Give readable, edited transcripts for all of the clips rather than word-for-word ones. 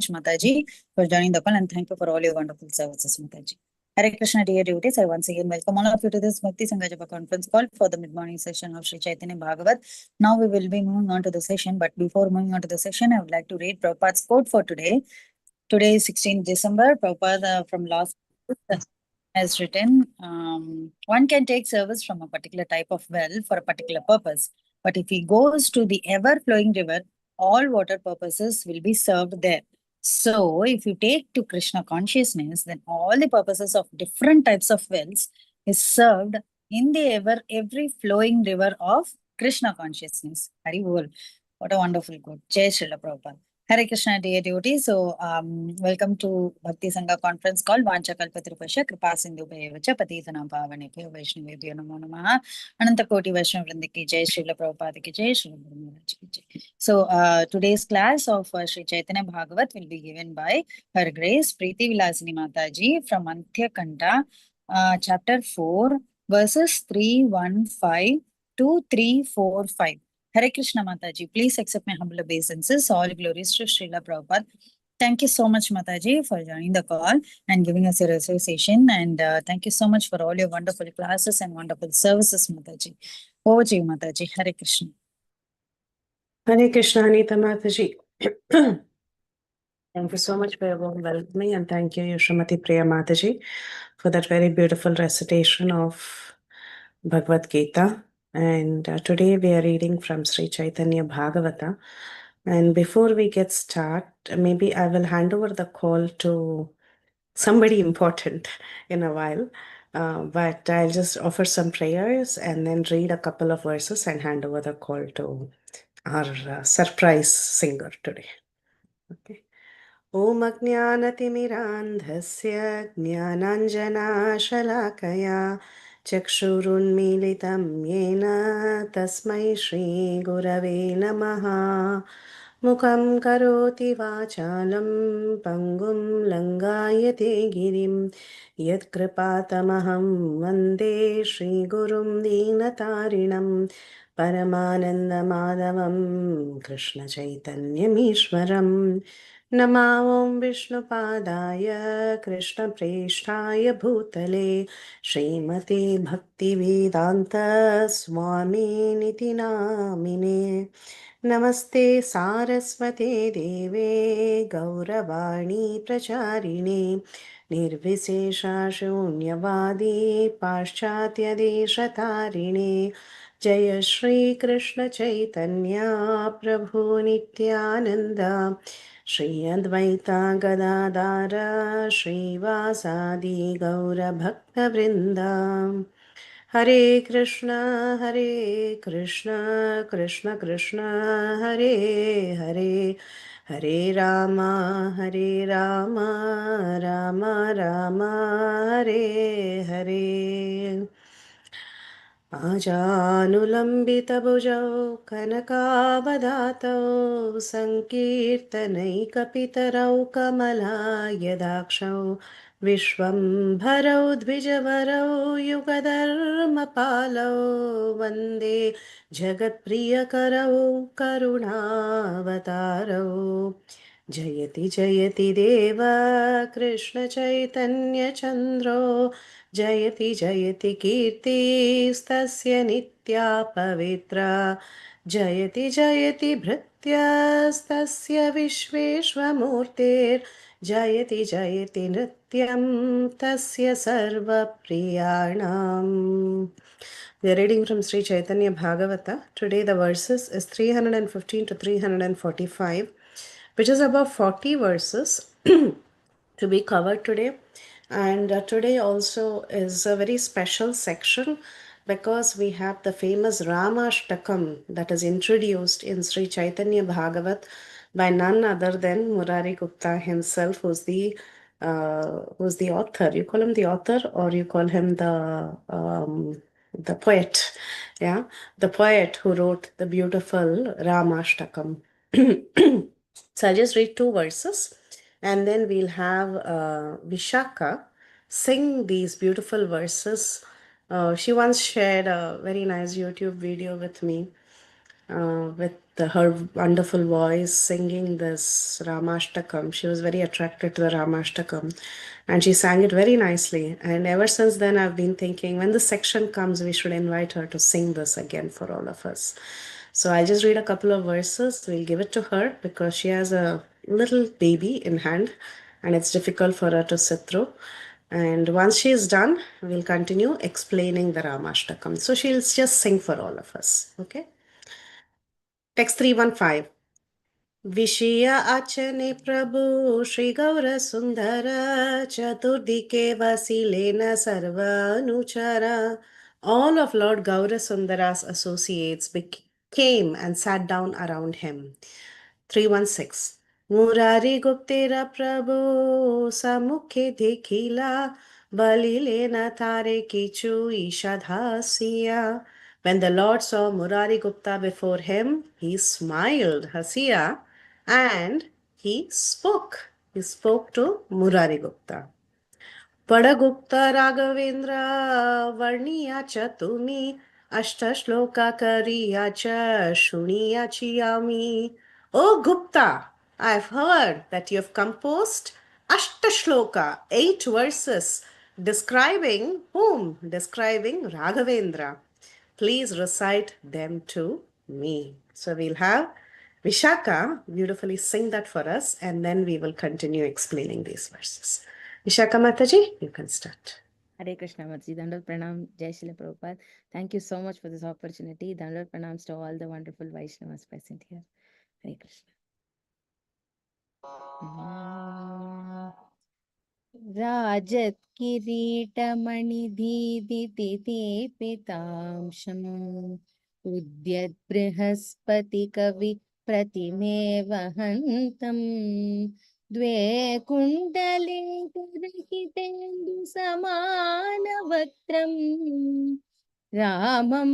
much, Mataji, for joining the call, and thank you for all your wonderful services, Mataji. Hare Krishna, dear devotees. I once again welcome all of you to this Bhakti Sangha conference call for the mid-morning session of Sri Caitanya Bhagavat. Now we will be moving on to the session, but before moving on to the session, I would like to read Prabhupada's quote for today. Today is 16th December. Prabhupada from last has written, one can take service from a particular type of well for a particular purpose. But if he goes to the ever-flowing river, all water purposes will be served there. So if you take to Krishna consciousness, then all the purposes of different types of wells is served in the every flowing river of Krishna consciousness. Hari Bol. What a wonderful quote. Jai Srila Prabhupada. Hare Krishna, dear devotees. So, welcome to Bhakti Sangha conference call. Vancha kalpatrupasya kripa sindhu bhayavacha patitana pavanebhyo vaishnavebhyo namo namaha. Ananta koti Vaishnav vrinda ki jai, Srila Prabhupada ki jai, Srila Guru Maharaj ki jai. So, today's class of Sri Caitanya Bhagavat will be given by Her Grace Pritivilasini Mataji from Antya Khanda, chapter 4, verses 315 to 345. Hare Krishna Mataji, please accept my humble obeisances. All glories to Srila Prabhupada. Thank you so much, Mataji, for joining the call and giving us your association. And thank you so much for all your wonderful classes and wonderful services, Mataji. Over to you, Mataji. Hare Krishna. Hare Krishna, Anita Mataji. Thank you so much for your warm welcoming, and thank you, Shrimati Priya Mataji, for that very beautiful recitation of Bhagavad Gita. And today we are reading from Sri Caitanya Bhagavata. And before we get started, maybe I will hand over the call to somebody important in a while. But I'll just offer some prayers and then read a couple of verses and hand over the call to our surprise singer today. Okay. Om Ajnanatimirandhasya Jnananjana Chakshurunmilitam Yena Tasmai Shri Gurave Namaha Mukam Karoti Vachalam Pangum Langayate Girim Yat Kripatamaham Vande Shri Gurum Dinatarinam Paramananda Madhavam Krishna Chaitanyam Ishwaram Nama Om Vishnupadaya Krishna Preshthaya Bhutale Srimate Bhaktivedanta Swami Niti Namine Namaste Saraswate Deve Gauravani Pracharine Nirvisesha Shunyavadi Paschatya Deshatarine Jaya Shri Krishna Chaitanya Prabhu Nityananda Shri Advaita Gadadara Shri Vasadi Gaura Bhakta Vrinda Hare Krishna Krishna Krishna Hare Hare Hare Rama Rama Rama Hare Hare Ajanulambita-bhujau kanakavadatou sankirtanaicapitarau kamalayadakshau Vishwambharau dvijavarau yugadharmapalau Vande jagatpriyakarau karunavatarau Jayati Jayati Deva Krishna Chaitanya Chandro Jayati Jayati Kirti Stasya Nitya Pavitra Jayati Jayati Bhritya Stasya Vishveshwamurtir Jayati Jayati Nrityam Tasya Sarva Priyanam. We are reading from Sri Caitanya Bhagavata. Today the verses is 315 to 345, which is about 40 verses to be covered today. And today also is a very special section because we have the famous Ramashtakam that is introduced in Sri Caitanya Bhagavat by none other than Murari Gupta himself, who's the author. You call him the author or you call him the poet. Yeah, the poet who wrote the beautiful Ramashtakam. So I'll just read 2 verses and then we'll have Vishaka sing these beautiful verses. She once shared a very nice YouTube video with me with her wonderful voice singing this Ramashtakam. She was very attracted to the Ramashtakam and she sang it very nicely. And ever since then, I've been thinking when this section comes, we should invite her to sing this again for all of us. So I'll just read a couple of verses. We'll give it to her because she has a little baby in hand and it's difficult for her to sit through. And once she is done, we'll continue explaining the Ramashtakam. So she'll just sing for all of us. Okay? Text 315. विषय अचने प्रभु श्री गौर सुंदर चतुर्दिके वसीलेन सर्वानुचरा. All of Lord Gaura Sundara's associates came and sat down around him. 316. Murari Guptera Prabhu Samukhe Dekhila Balilena Tare Kichu Ishadhasiya. When the Lord saw Murari Gupta before him, he smiled, Hasiya, and he spoke. He spoke to Murari Gupta. पडगुप्त Raghavendra वर्णियाच तुम्ही अष्टश्लोका करियाच शुणियाची आम्ही. O Gupta, I've heard that you have composed Ashtashloka, 8 verses, describing whom? Describing Raghavendra. Please recite them to me. So we'll have Vishaka beautifully sing that for us and then we will continue explaining these verses. Vishaka Mataji, you can start. Hare Krishna Mataji, Dandal Pranam, Jai Shri Prabhupada. Thank you so much for this opportunity. Dandal Pranams to all the wonderful Vaishnavas present here. Hare Krishna. Rajat Kiritamani Pitamsham Udyat Brihaspati Kavi Pratime Vahantam Dve Kundale Karahitendu Samanavatram Ramam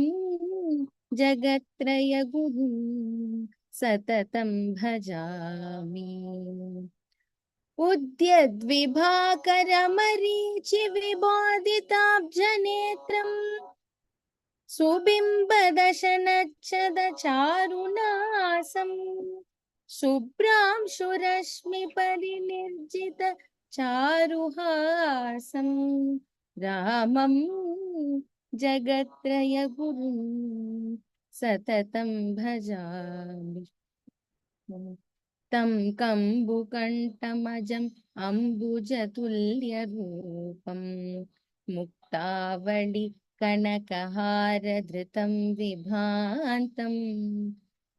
Jagatraya Guru Satatam Bhajami Udyadvibhakaramareechi vibodhitabjanetam Subimbadashanachadacarunasam Subram Shurashmi Parinirjita Charuhasam Ramam Jagatraya Guru Satatam Bhajami Tam Kambukantamajam Ambujatulya-rupam Muktavadi Kanakahara-dhritam Vibhantam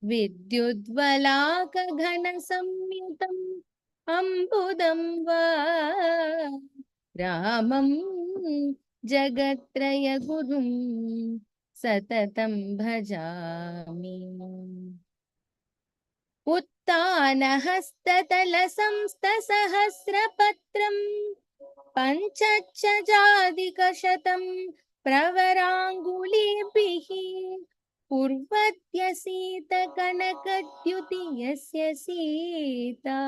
Vidyudvalaka-ghana-samyutam Ambudam va Ramam Jagatraya-gurum Satatam Bhajami Uttanahastatalasamstasahasrapatram Panchachajadikashatam Pravarangulibhihi Purvatya Sita Kanakadyuti Yasya Sita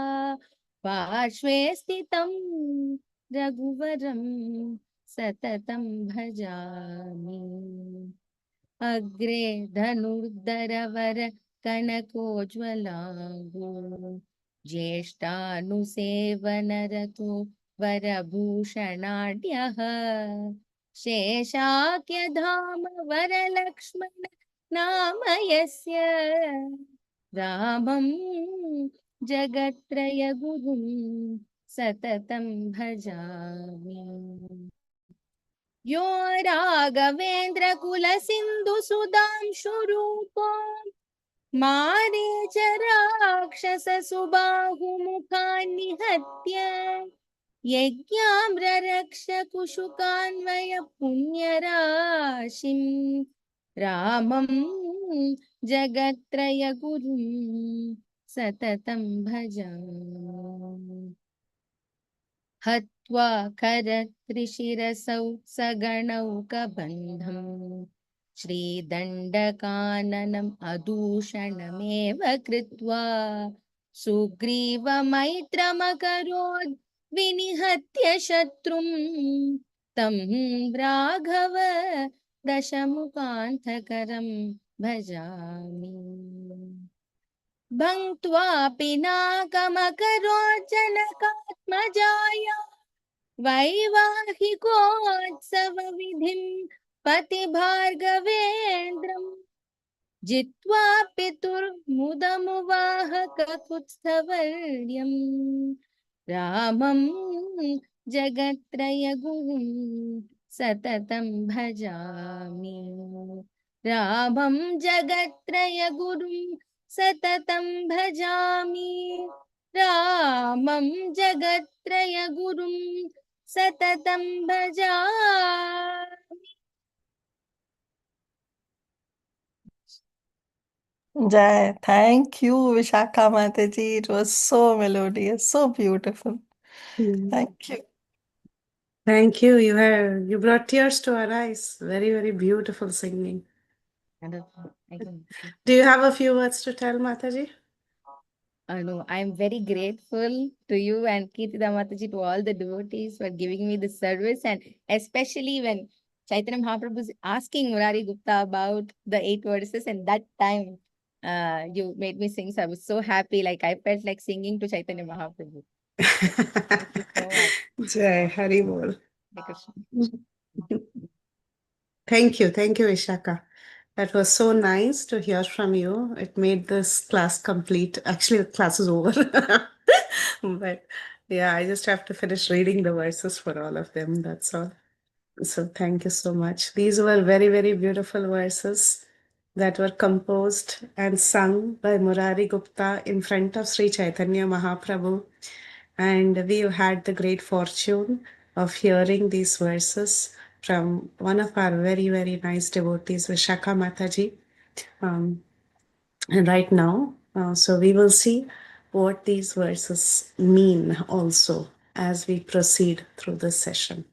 Parshve Stitam Raghuvaram Satatam Bhajami Agre Dhanurdharavar Kanakojvalangu Jeshtanusevanarato Varabhushanadyaha Sheshakyadhama Varalakshmana Namayasya Ramam Jagatraya Gurum Satatam Bhajami Yo Raghavendra Kula Sindhu Sudam Shurupo Marecharaakshasa Subahu Mukhanihatya Yajnamraraksha Kushukanvaya Punyarashim Ramam Jagatraya Gurum Satatam Bhajam Hatva Karatrishirasau Saganauka-bandham Shri Dandakananam Adushanameva Kritva Sugriva Maitramakarod Vinihatya Shatrum Tam Raghava Dashamukanthakaram भजामि भङ्क्त्वापि नाकमकरोज्जनकात्मजाया वैवाहिकोत्सवविधिं पतिभार्गवेन्द्रम् जित्वा पितुर्मुदमुवाहककुत्स्थवर्यम् रामं जगत्त्रयगुरुं सततं भजामि रामं जगत्त्रयगुरुं सततं भजामि रामं जगत्त्रयगुरुं सततं भजामि. Jai, thank you, Vishakha Mataji. It was so melodious, so beautiful. Thank you. Thank you. You brought tears to our eyes. Very, very beautiful singing. Wonderful. Thank you. Do you have a few words to tell, Mataji? No, I'm very grateful to you and Kirtida Mataji, to all the devotees for giving me this service, and especially when Chaitanya Mahaprabhu is asking Murari Gupta about the 8 verses, and that time you made me sing. So I was so happy, like I felt like singing to Chaitanya Mahaprabhu. Thank you so much. Jai Hari Bol. Hare Krishna. Thank you, Vishaka. That was so nice to hear from you. It made this class complete. Actually, the class is over. But yeah, I just have to finish reading the verses for all of them. That's all. So thank you so much. These were very, very beautiful verses that were composed and sung by Murari Gupta in front of Sri Chaitanya Mahaprabhu. And we've had the great fortune of hearing these verses from one of our very, very nice devotees, Vishakha Mataji. And right now, so we will see what these verses mean also as we proceed through this session.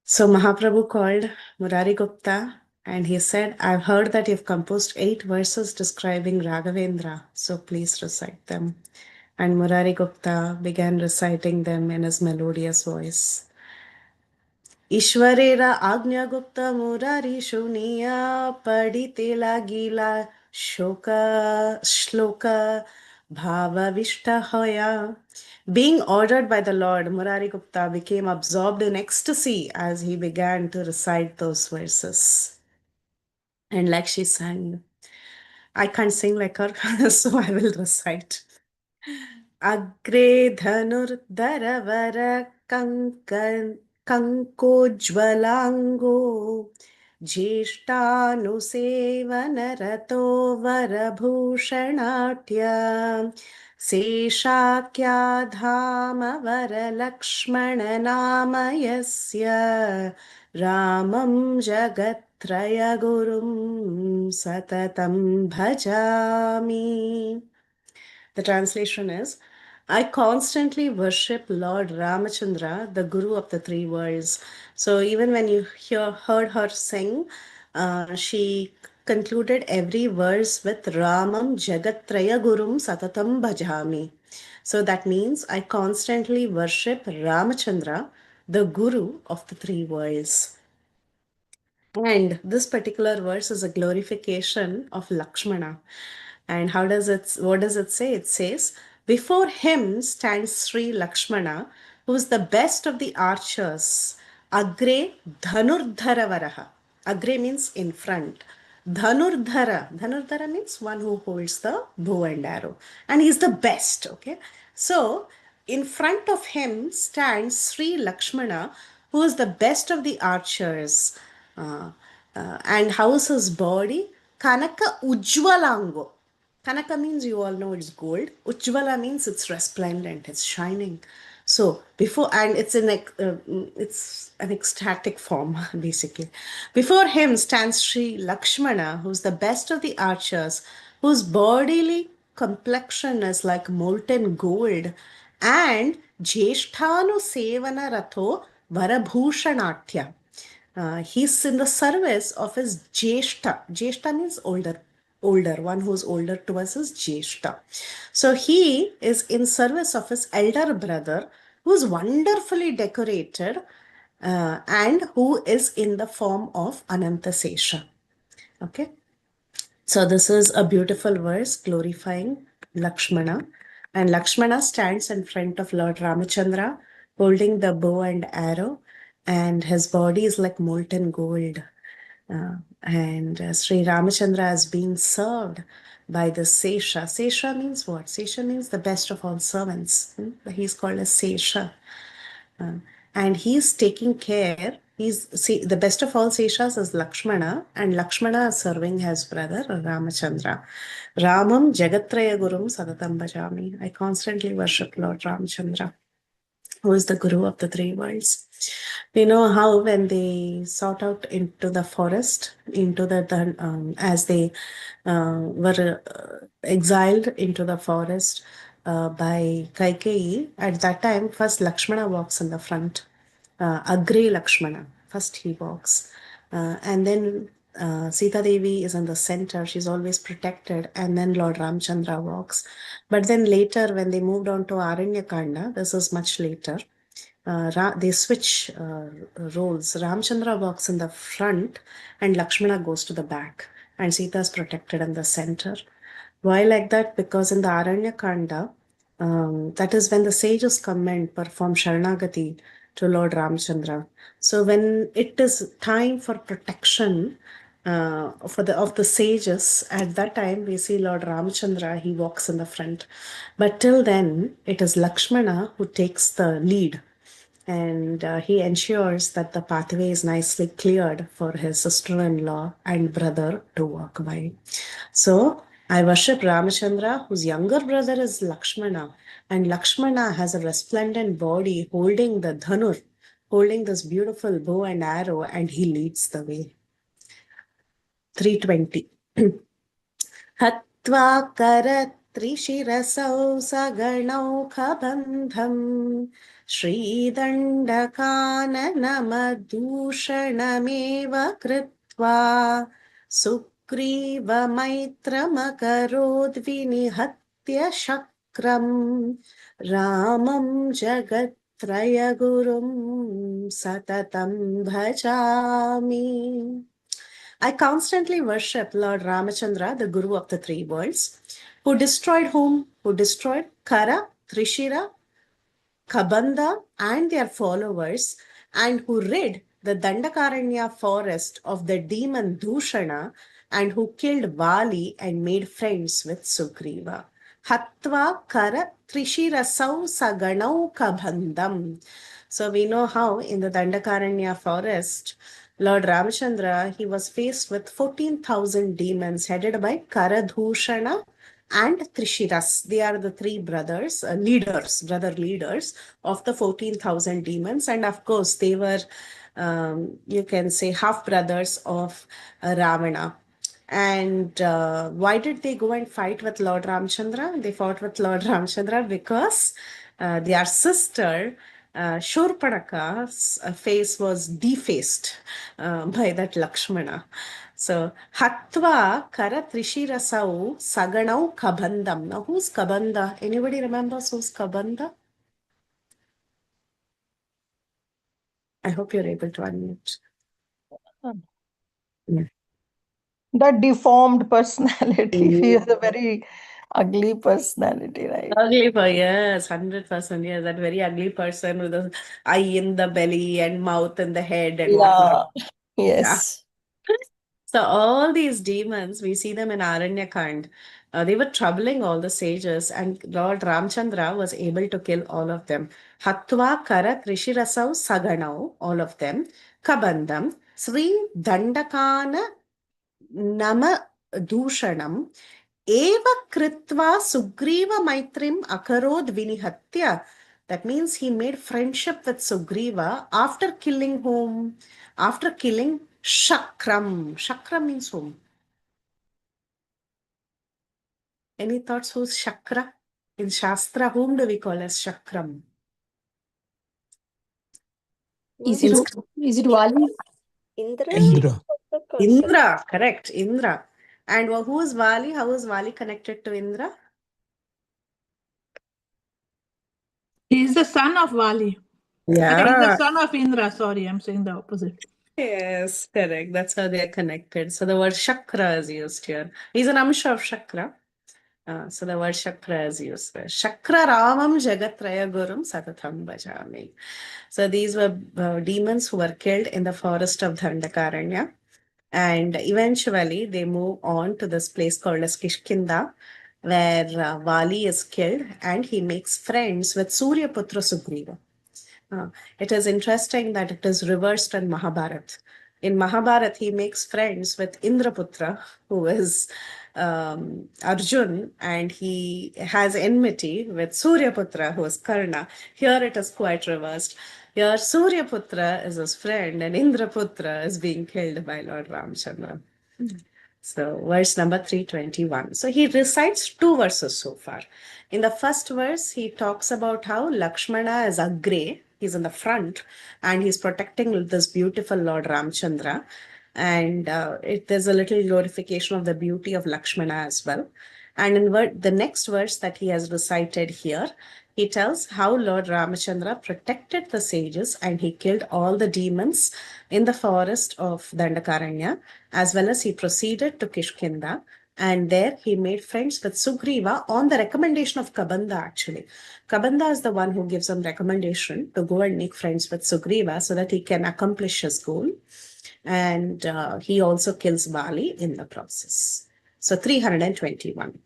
So Mahaprabhu called Murari Gupta and he said, I've heard that you've composed 8 verses describing Raghavendra, so please recite them. And Murari Gupta began reciting them in his melodious voice. ईश्वरेर आज्ञागुप्त Murari शुनिया पढ़िते लागिला शोक श्लोक भावाविष्ट होया. Being ordered by the Lord, Murari Gupta became absorbed in ecstasy as he began to recite those verses. And like she sang, I can't sing like her, so I will recite. Agre dhanurdharavara kankoज्ज्वलाङ्गो ज्येष्ठानुसेवनरतो वरभूषणाट्य शेषाख्याधामवरलक्ष्मणनामयस्य रामं जगत्त्रयगुरुं सततं भजामि. The translation is, I constantly worship Lord Ramachandra, the Guru of the 3 worlds. So even when you heard her sing, she concluded every verse with Ramam Jagattraya Gurum Satatam Bhajami. So that means I constantly worship Ramachandra, the Guru of the 3 worlds. And this particular verse is a glorification of Lakshmana. And what does it say? It says, before him stands Sri Lakshmana, who is the best of the archers. Agre Dhanurdharavaraha. Agre means in front. Dhanurdhara means one who holds the bow and arrow. And he's the best, okay? So, in front of him stands Sri Lakshmana, who is the best of the archers. And how's his body? Kanaka Ujjwalango. Kanaka means, you all know, it's gold. Ujjwala means it's resplendent, it's shining. So before, and it's an ecstatic form basically. Before him stands Sri Lakshmana, who's the best of the archers, whose bodily complexion is like molten gold, and Jesthanu Sevana Ratho Varabhushanatya. He's in the service of his Jeshta. Jeshta means older, one who's older to us is Jeshta. So he is in service of his elder brother, who's wonderfully decorated and who is in the form of Anantasesha. Okay. So this is a beautiful verse glorifying Lakshmana. And Lakshmana stands in front of Lord Ramachandra holding the bow and arrow, and his body is like molten gold. And Sri Ramachandra is being served by the Sesha. Sesha means what? Sesha means the best of all servants. He's called as Sesha. And he's taking care. The best of all Seshas is Lakshmana, and Lakshmana is serving his brother Ramachandra. Ramam Jagatraya Gurum Sadatam Bhajami. I constantly worship Lord Ramachandra, who is the guru of the three worlds. You know how when they sought out into the forest, as they were exiled into the forest by Kaikeyi, at that time, first Lakshmana walks in the front. Agre Lakshmana, first he walks. And then Sita Devi is in the center, she's always protected, and then Lord Ramchandra walks. But then later, when they moved on to Aranyakanda, this is much later, they switch roles. Ramchandra walks in the front and Lakshmana goes to the back, and Sita is protected in the center. Why like that? Because in the Aranyakanda, that is when the sages come and perform Sharanagati to Lord Ramchandra. So when it is time for protection of the sages, at that time we see Lord Ramchandra, he walks in the front. But till then, it is Lakshmana who takes the lead, and he ensures that the pathway is nicely cleared for his sister-in-law and brother to walk by. So I worship Ramachandra, whose younger brother is Lakshmana, and Lakshmana has a resplendent body holding the dhanur, holding this beautiful bow and arrow, and he leads the way. 320. हत्वा करत्रिशिरसौ सगणौखबन्धम् श्रीदण्डकाननमदूषणमेव कृत्वा सुग्रीवमैत्रमकरोद्विनिहत्य शक्रम् रामं जगत्त्रयगुरुं सततं भजामि. I constantly worship Lord Ramachandra, the Guru of the three worlds, who destroyed whom? Who destroyed Kara, Trishira, Kabanda and their followers, and who rid the Dandakaranya forest of the demon Dushana, and who killed Vali and made friends with Sugriva. Hatva Kara Trishirasau Saganau Kabandam. So we know how in the Dandakaranya forest, Lord Ramachandra, he was faced with 14,000 demons headed by Karadhushana and Trishiras. They are the three brothers, brother leaders of the 14,000 demons. And of course, they were, you can say, half brothers of Ravana. And why did they go and fight with Lord Ramchandra? They fought with Lord Ramchandra because their sister Shurpanaka's face was defaced by that Lakshmana. So, Hatva Kara Trishirasau Saganau Kabandam. Now, who's Kabanda? Anybody remembers who's Kabanda? I hope you're able to unmute. Yeah. That deformed personality. He has a very ugly personality, right? Ugly person, yes, 100%. Yes, that very ugly person with the eye in the belly and mouth in the head and whatnot. Yes. So all these demons, we see them in Aranyakand. They were troubling all the sages, and Lord Ramchandra was able to kill all of them. Hatva Kara Trishirasau Saganau, all of them. Kabandam, Sri Dandakana Nama Dushanam, Eva Kritva Sugriva Maitrim Akarod Vinihatya. That means he made friendship with Sugriva after killing whom? After killing Shakram. Shakram means whom? Any thoughts who's Shakra? In Shastra, whom do we call as Shakram? Is it Vali? Indra. Indra, correct. Indra. And who is Vali? How is Vali connected to Indra? He is the son of Vali. He is the Yeah. son of Indra. Sorry, I'm saying the opposite. Yes, correct. That's how they are connected. So the word chakra is used here. He's an amsha of chakra. So the word chakra is used there. Chakra Ramam Jagatraya Gurum Satatam Bhajami. So these were demons who were killed in the forest of Dandakaranya. And eventually they move on to this place called as Kishkinda, where Vali is killed and he makes friends with Surya Putra Sugriva. It is interesting that it is reversed in Mahabharat. In Mahabharat, he makes friends with Indraputra, who is Arjun, and he has enmity with Suryaputra, who is Karna. Here it is quite reversed. Here Suryaputra is his friend, and Indraputra is being killed by Lord Ramchandra. So, verse number 321. So, he recites two verses so far. In the first verse, he talks about how Lakshmana is Agre, he's in the front, and he's protecting this beautiful Lord Ramchandra. And there's a little glorification of the beauty of Lakshmana as well. And in the next verse that he has recited here, he tells how Lord Ramachandra protected the sages and he killed all the demons in the forest of Dandakaranya, as well as he proceeded to Kishkinda. And there he made friends with Sugriva on the recommendation of Kabanda, actually. Kabanda is the one who gives him recommendation to go and make friends with Sugriva so that he can accomplish his goal. And he also kills Vali in the process. So 321.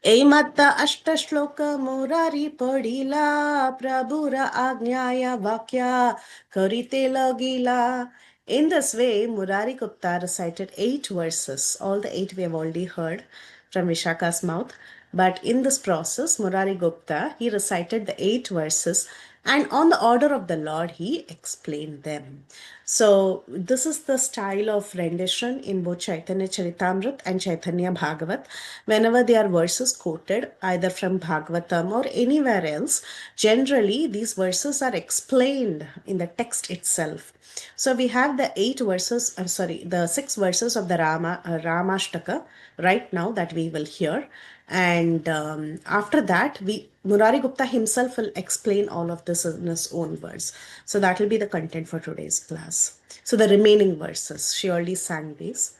ऐमत्ता अष्टश्लोक Murari पढ़िला प्रभुर आज्ञाया वाक्या करिते लगिला. In this way, Murari Gupta recited 8 verses. All the 8 we have already heard from Vishaka's mouth. But in this process, Murari Gupta, he recited the 8 verses and on the order of the Lord, he explained them. So this is the style of rendition in both Chaitanya Charitamrita and Caitanya Bhagavat. Whenever there are verses quoted, either from Bhagavatam or anywhere else, generally these verses are explained in the text itself. So we have the 6 verses of the Ramashtaka right now that we will hear. And after that, Murari Gupta himself will explain all of this in his own words. So that will be the content for today's class. So the remaining verses, she already sang these.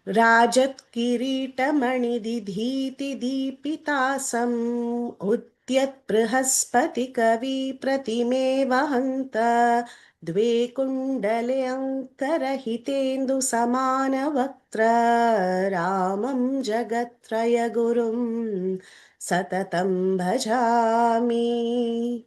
Rajat Kireetamani Didhiti Deepitasam Udyat Brihaspati Kavi Pratime Vahanta Dve Kundale Ankarahitendu Samana Vaktra Ramam Jagatraya Gurum Satatam Bhajami.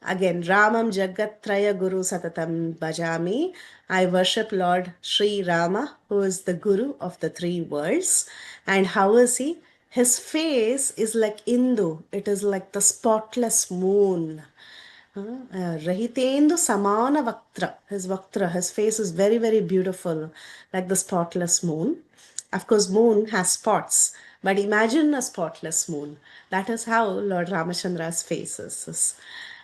Again, Ramam Jagatraya Guru Satatam Bhajami. I worship Lord Sri Rama, who is the Guru of the 3 worlds. And how is he? His face is like Indu. It is like the spotless moon. Rahitendu Samana Vaktra. His face is very, very beautiful, like the spotless moon. Of course, moon has spots, but imagine a spotless moon. That is how Lord Ramachandra's face is.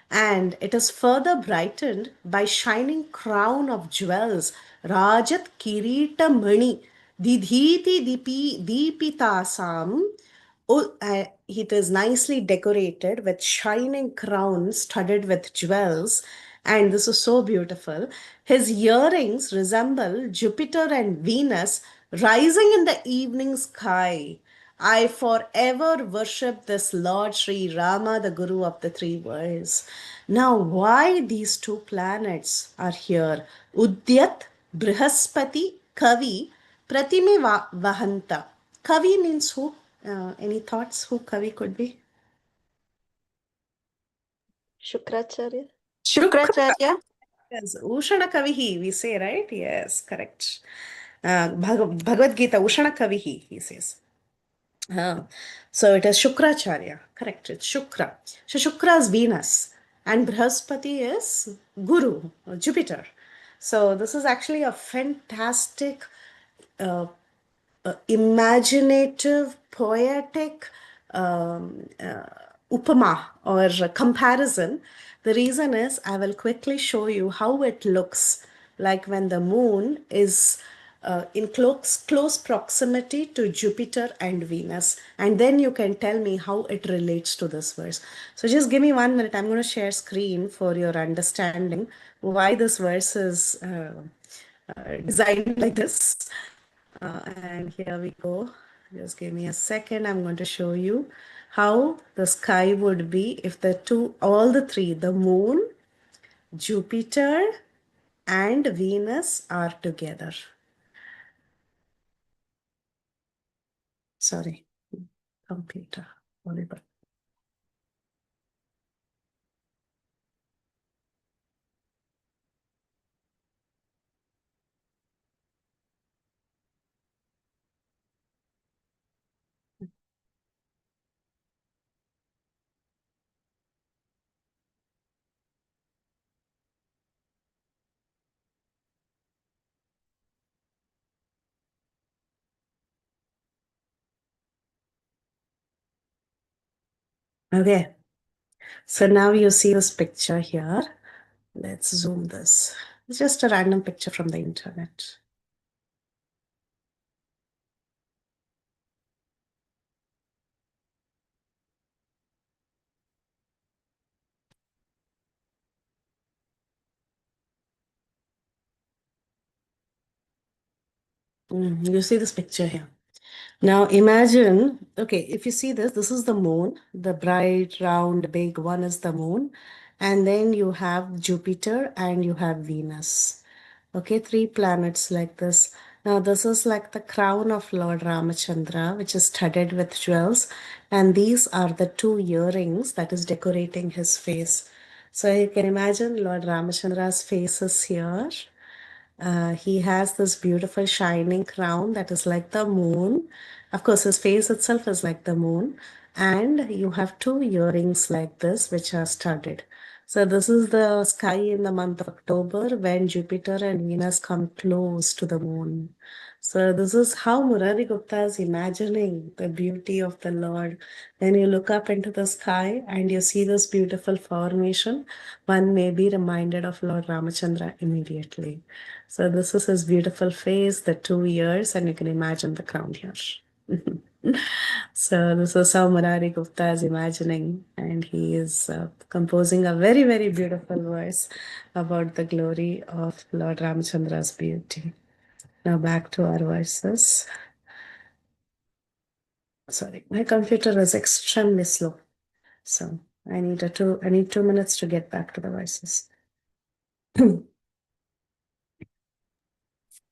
And it is further brightened by shining crown of jewels, Rajat Kirita Mani, Didhiti Deepitasam. It is nicely decorated with shining crowns studded with jewels, and this is so beautiful. His earrings resemble Jupiter and Venus rising in the evening sky. I forever worship this Lord Sri Rama, the Guru of the 3 worlds. Now, why these 2 planets are here? Udyat, Brihaspati, Kavi, Pratime Vahanta. Kavi means who? Any thoughts who Kavi could be? Shukracharya. Shukracharya. Yes, Ushana Kavihi, we say, right? Yes, correct. Bhagavad Gita, Ushana Kavihi, he says. So it is Shukracharya. Correct. It's Shukra. So Shukra is Venus and Brihaspati is Guru, Jupiter. So this is actually a fantastic, imaginative, poetic upama or comparison. The reason is I will quickly show you how it looks like when the moon is in close proximity to Jupiter and Venus. And then you can tell me how it relates to this verse. So just give me 1 minute. I'm going to share screen for your understanding why this verse is designed like this. And here we go. Just give me a second. I'm going to show you how the sky would be if all the three, the moon, Jupiter, and Venus are together. Sorry, computer. Horrible. Okay, so now you see this picture here. Let's zoom this. It's just a random picture from the internet. You see this picture here. Now imagine, okay, if you see this, this is the moon, the bright, round, big one is the moon. And then you have Jupiter and you have Venus. Okay, three planets like this. Now this is like the crown of Lord Ramachandra, which is studded with jewels. And these are the two earrings that is decorating his face. So you can imagine Lord Ramachandra's face is here. He has this beautiful shining crown that is like the moon. Of course, his face itself is like the moon. And you have two earrings like this, which are studded. So this is the sky in the month of October when Jupiter and Venus come close to the moon. So this is how Murari Gupta is imagining the beauty of the Lord. When you look up into the sky and you see this beautiful formation, one may be reminded of Lord Ramachandra immediately. So this is his beautiful face, the 2 ears, and you can imagine the crown here. So this is how Murari Gupta is imagining, and he is composing a very, very beautiful verse about the glory of Lord Ramachandra's beauty. Now back to our verses. Sorry, my computer is extremely slow, so I need 2 minutes to get back to the verses.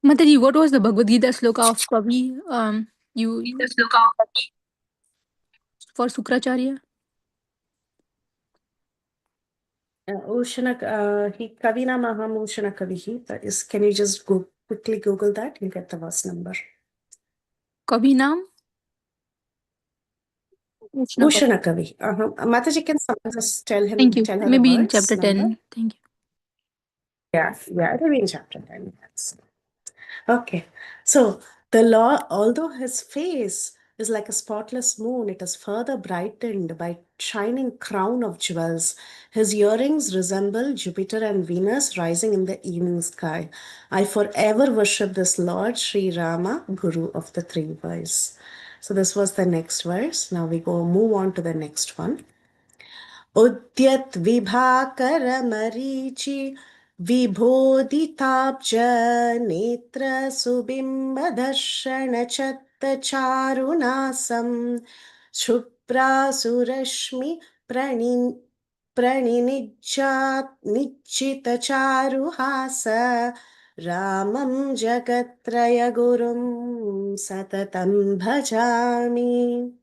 Mataji, what was the Bhagavad Gita sloka of Kavi you for Sukracharya? Kavina Maham Ushana Kavihi. Can you just quickly Google that? You'll get the verse number. Kavi Naam? Ushana Kavi. Mataji, can someone just tell Thank you. her Maybe the in verse chapter 10. number? Thank you. Yeah, it'll be in chapter 10. Yes. Okay, so the Lord, although his face is like a spotless moon, it is further brightened by shining crown of jewels. His earrings resemble Jupiter and Venus rising in the evening sky. I forever worship this Lord, Sri Rama, Guru of the three worlds. So this was the next verse. Now we move on to the next one. उद्यत विभाकर मरीचि विभोदिताब्ज नेत्र सुबिम्ब दर्शन चत्त चारुनासं शुभ्रासुरश्मि निश्चित चारुहास रामं जगत्त्रय गुरुं सततं भजामि.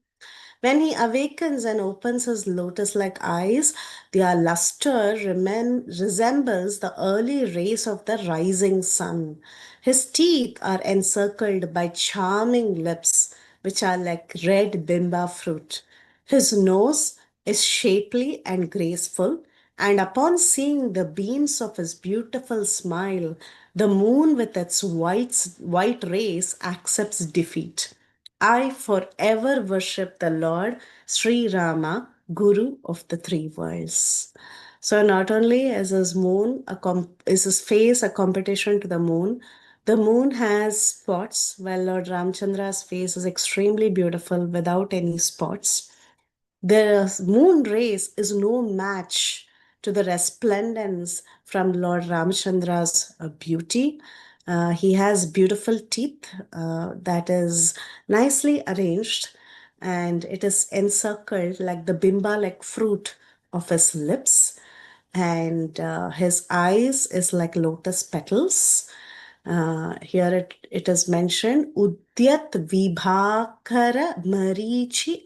When he awakens and opens his lotus-like eyes, their luster resembles the early rays of the rising sun. His teeth are encircled by charming lips, which are like red bimba fruit. His nose is shapely and graceful, and upon seeing the beams of his beautiful smile, the moon with its white rays accepts defeat. I forever worship the Lord Sri Rama, Guru of the three worlds. So not only is his face a competition to the moon, The moon has spots, while Lord Ramchandra's face is extremely beautiful without any spots. The moon rays is no match to the resplendence from Lord Ramchandra's beauty. He has beautiful teeth that is nicely arranged, and it is encircled like the bimba like fruit of his lips, and his eyes is like lotus petals. Here it is mentioned Udyat Vibhakara Marichi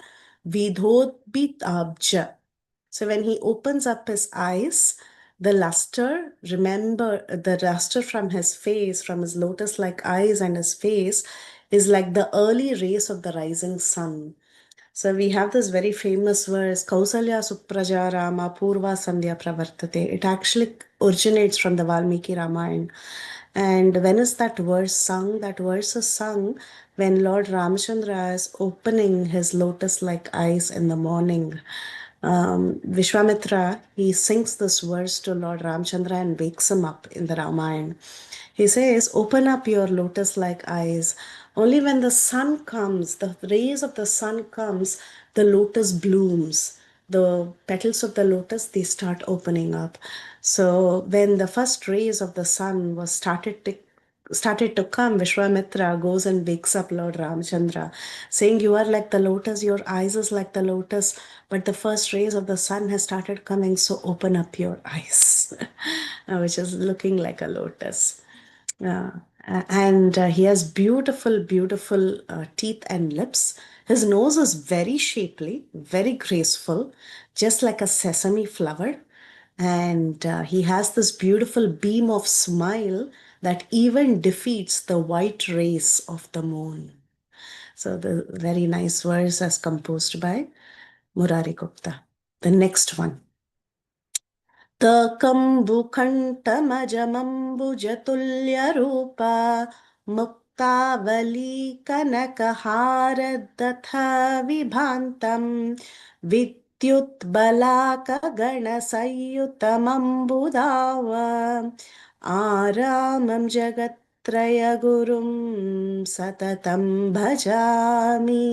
Vidhodbitabja. So when he opens up his eyes, the luster, remember the luster from his face, from his lotus-like eyes and his face, is like the early rays of the rising sun. So we have this very famous verse, Kausalya Supraja Rama Purva Sandhya Pravartate. It actually originates from the Valmiki Ramayana. And when is that verse sung? That verse is sung when Lord Ramchandra is opening his lotus-like eyes in the morning. Vishwamitra, he sings this verse to Lord Ramchandra and wakes him up in the Ramayana. He says, open up your lotus-like eyes. Only when the sun comes, the rays of the sun comes, the lotus blooms. The petals of the lotus, they start opening up. So when the first rays of the sun was started to come, Vishwamitra goes and wakes up Lord Ramchandra, saying, you are like the lotus, your eyes is like the lotus, but the first rays of the sun has started coming, so open up your eyes, which is looking like a lotus. And he has beautiful, beautiful teeth and lips. His nose is very shapely, very graceful, just like a sesame flower. And he has this beautiful beam of smile that even defeats the white rays of the moon. So the very nice verse as composed by Murari Gupta. The next one. तकम्बुकण्ठमजमम्बुजतुल्यरूपा मुक्तावली कनकहारदथा विभान्तं विद्युत्बलाकगणसंयुतमम्बुदाव आरामं जगत्त्रयगुरुं सततं भजामि.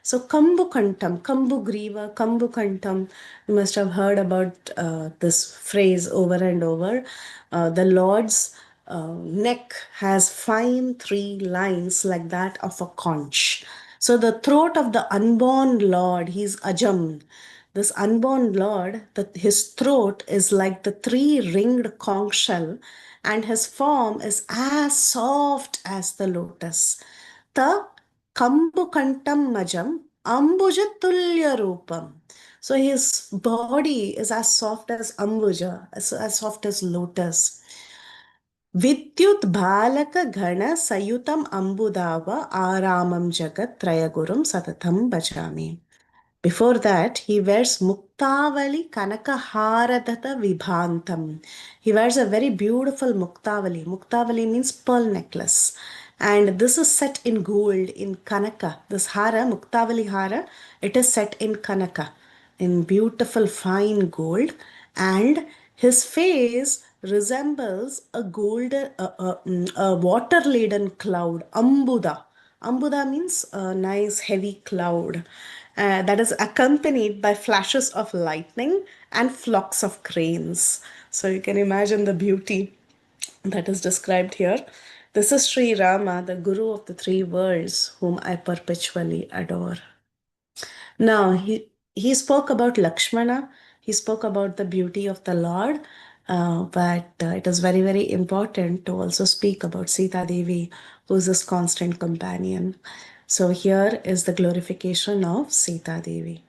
So Kambukantam, Kambugriva, Kambukantam, you must have heard about this phrase over and over. The Lord's neck has fine three lines like that of a conch. So the throat of the unborn Lord, he's Ajam. This unborn Lord, his throat is like the three-ringed conch shell, and his form is as soft as the lotus. The Kambukantam Majam Ambujatulya Rupam. So his body is as soft as Ambuja, as soft as lotus. Vidyut Bhalaka Ghana Sayutam Ambudava Aramam Jagat Trayagurum Satatam Bajami. Before that, he wears Muktavali Kanakaharadata Vibhantam. He wears a very beautiful Muktavali. Muktavali means pearl necklace. And this is set in gold, in Kanaka. This hara, Muktavali hara, it is set in Kanaka, in beautiful fine gold. And his face resembles a water-laden cloud, Ambuda. Ambuda means a nice heavy cloud that is accompanied by flashes of lightning and flocks of cranes. So you can imagine the beauty that is described here. This is Sri Rama, the Guru of the three worlds, whom I perpetually adore. Now, he spoke about Lakshmana, he spoke about the beauty of the Lord, but it is very, very important to also speak about Sita Devi, who is his constant companion. So here is the glorification of Sita Devi.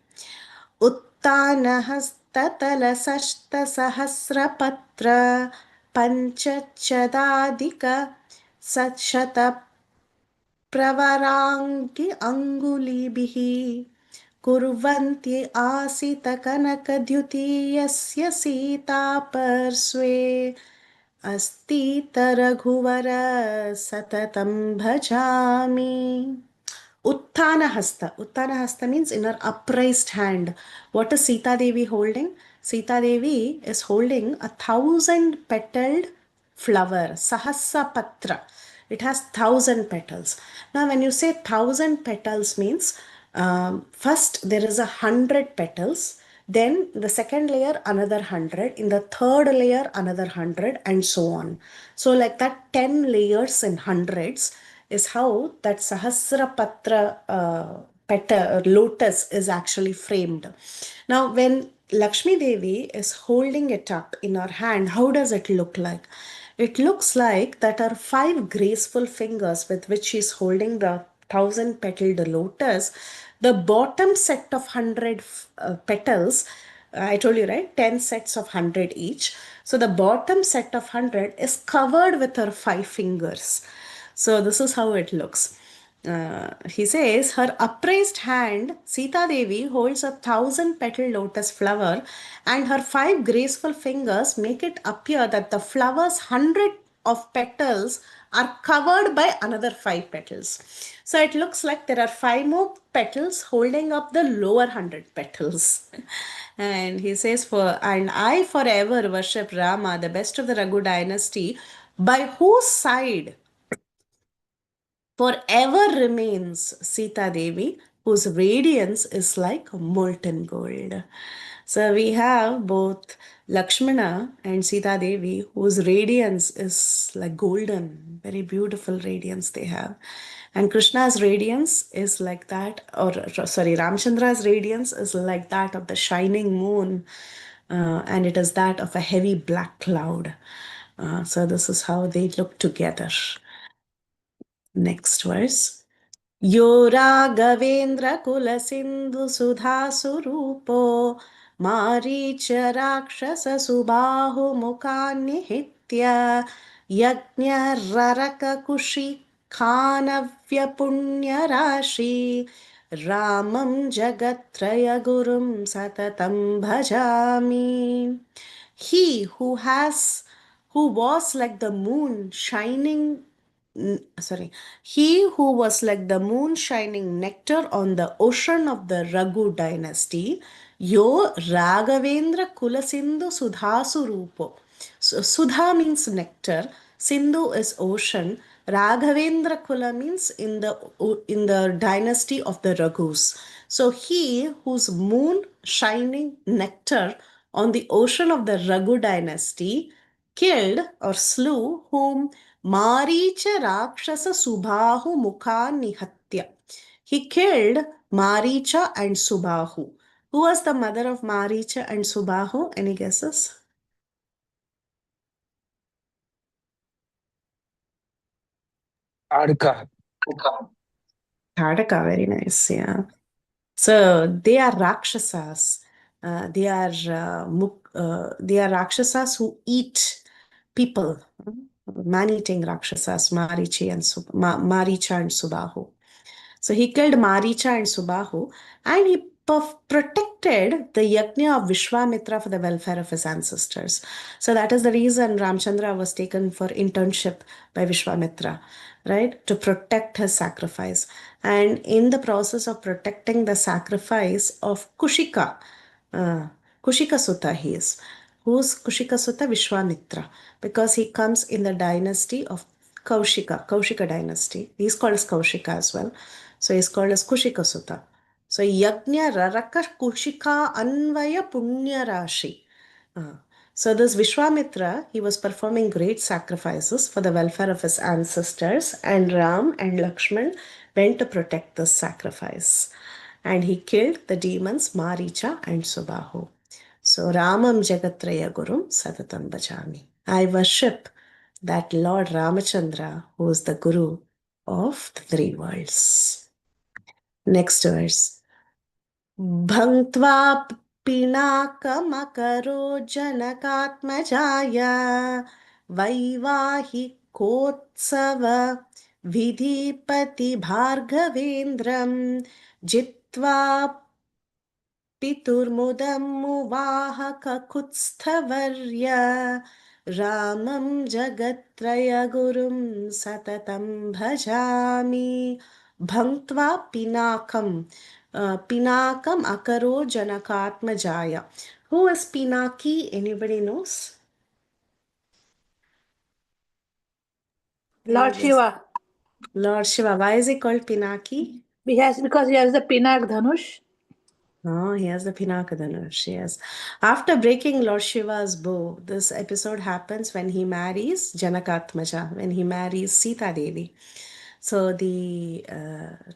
उत्तानहस्ततलसष्टसहस्रपत्र पञ्चच्छदाधिक शतप्रवराङ्गि अङ्गुलिभिः कुर्वन्ति आसितकनकद्युतीयस्य सीता पार्श्वे अस्तीत रघुवर सततं भजामि. Uttana Hasta. Uttana Hasta means in her upraised hand. What is Sita Devi holding? Sita Devi is holding 1,000 petaled flower, Sahasra Patra. It has 1,000 petals. Now, when you say 1,000 petals means first there is 100 petals, then the second layer another 100, in the third layer another 100, and so on. So like that 10 layers in hundreds is how that Sahasra Patra petal lotus is actually framed. Now, when Lakshmi Devi is holding it up in her hand, how does it look like? It looks like that her 5 graceful fingers with which she's holding the 1,000-petaled lotus, the bottom set of 100 petals, I told you, right? 10 sets of 100 each. So the bottom set of 100 is covered with her 5 fingers. So this is how it looks. He says, her upraised hand, Sita Devi, holds 1,000-petal lotus flower, and her 5 graceful fingers make it appear that the flower's 100 of petals are covered by another 5 petals. So it looks like there are 5 more petals holding up the lower 100 petals. And he says, and I forever worship Rama, the best of the Raghu dynasty, by whose side forever remains Sita Devi, whose radiance is like molten gold. So we have both Lakshmana and Sita Devi, whose radiance is like golden, very beautiful radiance they have. And Krishna's radiance is like that, or sorry, Ramchandra's radiance is like that of the shining moon, and it is that of a heavy black cloud. So this is how they look together. Next verse. यो राघवेन्द्रकुलसिन्धुसुधासुरूपो मारीचराक्षससुबाहुमुखान्निहित्य यज्ञररककुशिखानव्यपुण्यराशि रामं जगत्त्रयगुरुं सततं भजामि. He who was like the moon shining he who was like the moon shining nectar on the ocean of the Raghu dynasty, Yo Raghavendra Kulasindhu Sudhasu Rupo. So Sudha means nectar, Sindhu is ocean, Raghavendra Kula means in the dynasty of the Raghus. So he whose moon shining nectar on the ocean of the Raghu dynasty killed or slew whom Maricha Rakshasa Subhahu Mukha Nihatya. He killed Maricha and Subhahu. Who was the mother of Maricha and Subhahu? Any guesses? Adka. Tadaka, very nice, yeah. So they are Rakshasas. They are Rakshasas who eat people. Man-eating Rakshasas, Maricha and Subhahu. So he killed Maricha and Subhahu, and he protected the yajna of Vishwamitra for the welfare of his ancestors. So that is the reason Ramchandra was taken for internship by Vishwamitra, right? To protect his sacrifice. And in the process of protecting the sacrifice of Kushika, Kushika Sutta he is. Who's Kushika Sutta? Vishwamitra. Because he comes in the dynasty of Kaushika dynasty. He's called as Kaushika as well. So he's called as Kushika Sutta. So Yajna Raraka Kushika Anvaya Punya Rashi. So this Vishwamitra, he was performing great sacrifices for the welfare of his ancestors, and Ram and Lakshman went to protect this sacrifice. And he killed the demons Maricha and Subhahu. So Ramam Jagatraya Gurum Satatam Bhajami. I worship that Lord Ramachandra, who is the Guru of the 3 worlds. Next verse. Bhangtva Pinakamakaro Janakatmajaya Vaivahikotsava Vidhipati Bhargavendram Jitva Piturmudam Muvahaka Kutsthavarya Ramam Jagatraya Gurum Satatam Bhajami. Bhangtva Pinakam. Pinakam Akaro Janakatmajaya. Who is Pinaki? Anybody knows? Lord Shiva. Lord Shiva. Why is he called Pinaki? Because he has the Pinak Dhanush. Oh, he has the Pinaka Dhanush, yes. After breaking Lord Shiva's bow, this episode happens when he marries Janakatmaja, when he marries Sita Devi. So the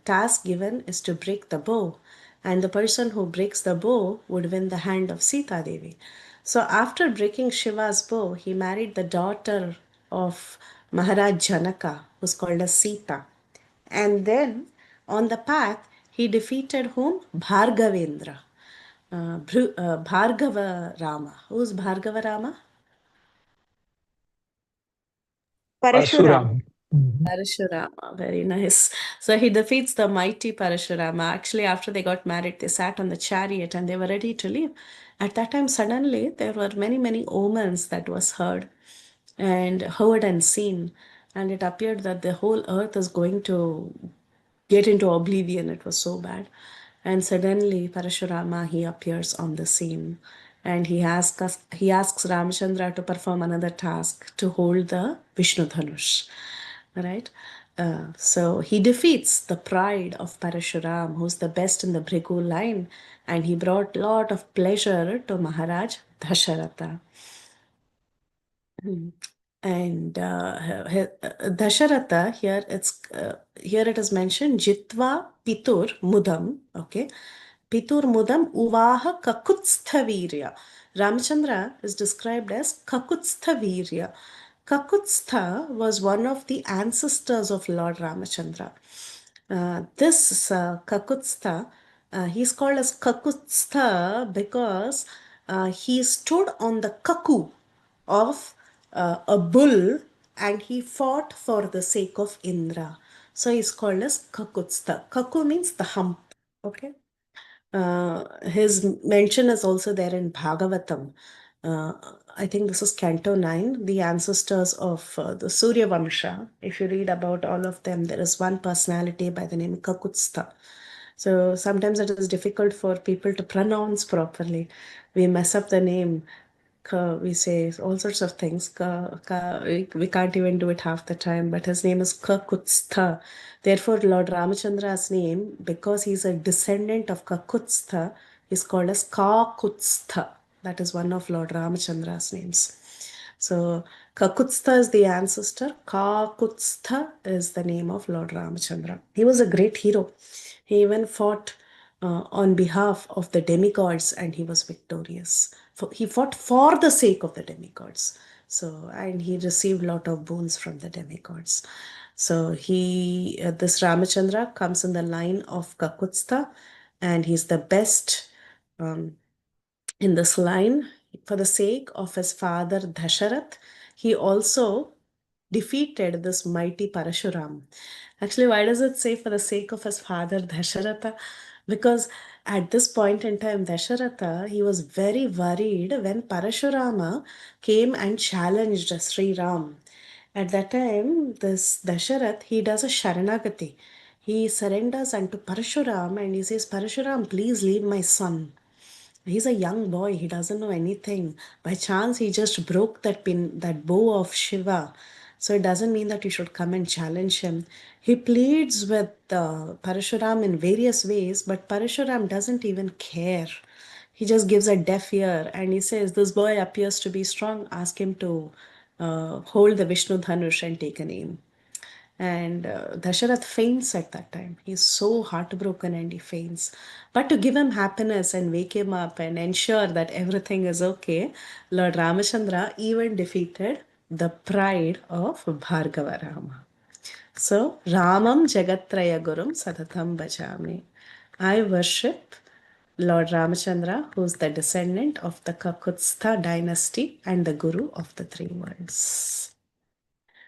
task given is to break the bow, and the person who breaks the bow would win the hand of Sita Devi. So after breaking Shiva's bow, he married the daughter of Maharaj Janaka, who's called as Sita. And then on the path, he defeated whom? Bhargavendra. Bhargava Rama. Who's Bhargava Rama? Parshuram. Parashurama, very nice. So he defeats the mighty Parashurama. Actually, after they got married, they sat on the chariot and they were ready to leave. At that time, suddenly, there were many, many omens that was heard and seen. And it appeared that the whole earth is going to get into oblivion. It was so bad. And suddenly Parashurama, he appears on the scene and he asks Ramachandra to perform another task to hold the Vishnu Dhanush. Right? So he defeats the pride of Parashuram, who's the best in the Bhrigu line, and he brought a lot of pleasure to Maharaj Dasharatha. And Dasharatha, here it is mentioned Jitva Pitur Mudam. Okay, Pitur Mudam Uvaha Kakutsthavirya. Ramachandra is described as Kakutsthavirya. Kakutstha was one of the ancestors of Lord Ramachandra. This Kakutstha, he's called as Kakutstha because he stood on the kaku of a bull and he fought for the sake of Indra. So he's called as Kakutstha. Kaku means the hump. Okay. His mention is also there in Bhagavatam. I think this is Canto 9, the ancestors of the Surya Vamsha. If you read about all of them, there is one personality by the name Kakutstha. So sometimes it is difficult for people to pronounce properly. We mess up the name. We say all sorts of things. We can't even do it half the time, but his name is Kakutstha. Therefore, Lord Ramachandra's name, because he's a descendant of Kakutstha, is called as Kakutstha. That is one of Lord Ramachandra's names. So, Kakutstha is the ancestor, Kakutstha is the name of Lord Ramachandra. He was a great hero. He even fought on behalf of the demigods and he was victorious. He fought for the sake of the demigods. So, and he received a lot of boons from the demigods. So this Ramachandra comes in the line of Kakutstha and he's the best in this line for the sake of his father Dasharat. He also defeated this mighty Parashuram. Actually, why does it say for the sake of his father Dasharatha? Because at this point in time, Dasharatha, he was very worried when Parashurama came and challenged Sri Ram. At that time, this Dasharath, he does a Sharanagati. He surrenders unto Parashuram and he says, Parashuram, please leave my son. He's a young boy, he doesn't know anything. By chance, he just broke that bow of Shiva. So it doesn't mean that you should come and challenge him. He pleads with Parashuram in various ways, but Parashuram doesn't even care. He just gives a deaf ear and he says, this boy appears to be strong, ask him to hold the Vishnu Dhanush and take an aim. And Dasharath faints at that time. He's so heartbroken and he faints. But to give him happiness and wake him up and ensure that everything is okay, Lord Ramachandra even defeated the pride of Bhargava Rama. So, Ramam Jagatraya Gurum Satatam Bhajami. I worship Lord Ramachandra, who is the descendant of the Kakutstha dynasty and the Guru of the three worlds.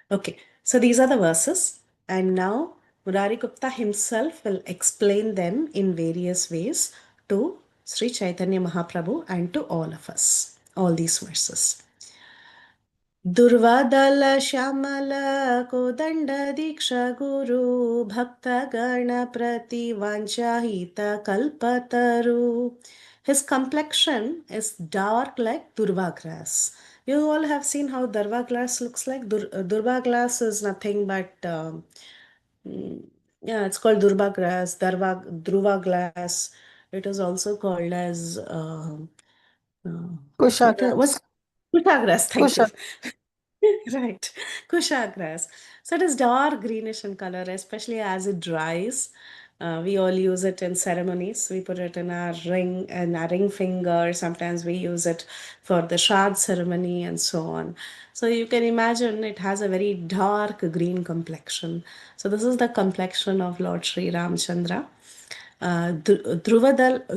Okay, so these are the verses, and now Murari Gupta himself will explain them in various ways to Sri Chaitanya Mahaprabhu and to all of us, all these verses. Durvadala Shyamala Kodanda Diksha Guru Bhakta Gana Prati Vanchahita Kalpataru. His complexion is dark like durva grass. You all have seen how Durva glass looks like. Durva glass is nothing but, yeah, it's called Durva glass, Dhruva glass. It is also called as, what Kushagra. was Kusha grass, thank you. Kusha. Right, Kusha grass. So it is dark greenish in color, especially as it dries. We all use it in ceremonies. We put it in our ring and our ring finger. Sometimes we use it for the Shad ceremony and so on. So you can imagine it has a very dark green complexion. So this is the complexion of Lord Sri Ramchandra. Durvadala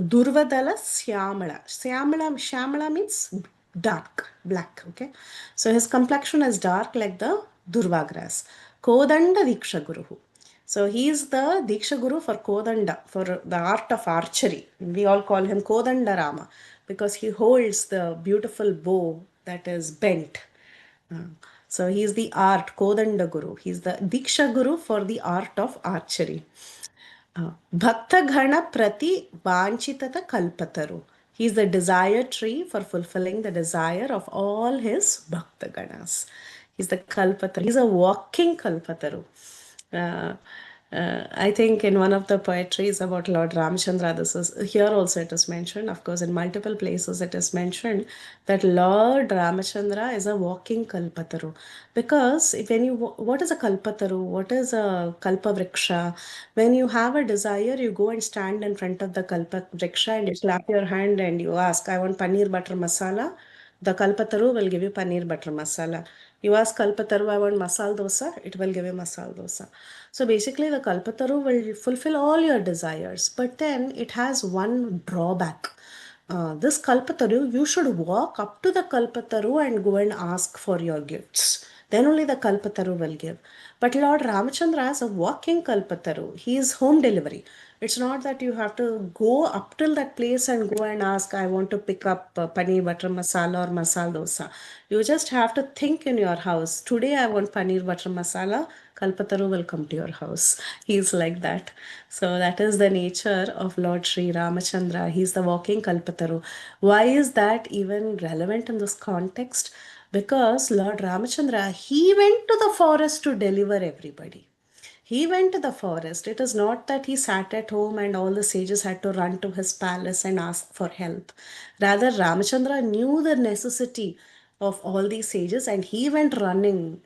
Syamala. Shyamala means dark, black. Okay, so his complexion is dark like the Durva grass. Kodanda Diksha Guru. So he is the Diksha Guru for Kodanda, for the art of archery. We all call him Kodanda Rama because he holds the beautiful bow that is bent. So he is the art Kodanda Guru. He is the Diksha Guru for the art of archery. Bhakta Ghana Prati Vanchitata Kalpataru. He is the desire tree for fulfilling the desire of all his Bhakta Ganas. He's the Kalpataru. He's a walking Kalpataru. Uh, I think in one of the poetries about Lord Ramchandra, this is here also it is mentioned. Of course, in multiple places it is mentioned that Lord Ramchandra is a walking Kalpataru. Because when you, what is a Kalpataru? What is a Kalpavriksha? When you have a desire, you go and stand in front of the Kalpavriksha and you clap your hand and you ask, I want paneer butter masala. The Kalpataru will give you paneer butter masala. You ask Kalpataru, I want masala dosa, it will give you masala dosa. So basically, the Kalpataru will fulfill all your desires, but then it has one drawback. This Kalpataru, you should walk up to the Kalpataru and go and ask for your gifts. Then only the Kalpataru will give. But Lord Ramachandra is a walking Kalpataru. He is home delivery. It's not that you have to go up till that place and go and ask, I want to pick up paneer butter masala or masala dosa. You just have to think in your house, today I want paneer butter masala, Kalpataru will come to your house. He's like that. So that is the nature of Lord Sri Ramachandra. He's the walking Kalpataru. Why is that even relevant in this context? Because Lord Ramachandra, he went to the forest to deliver everybody. He went to the forest. It is not that he sat at home and all the sages had to run to his palace and ask for help. Rather, Ramachandra knew the necessity of all these sages and he went running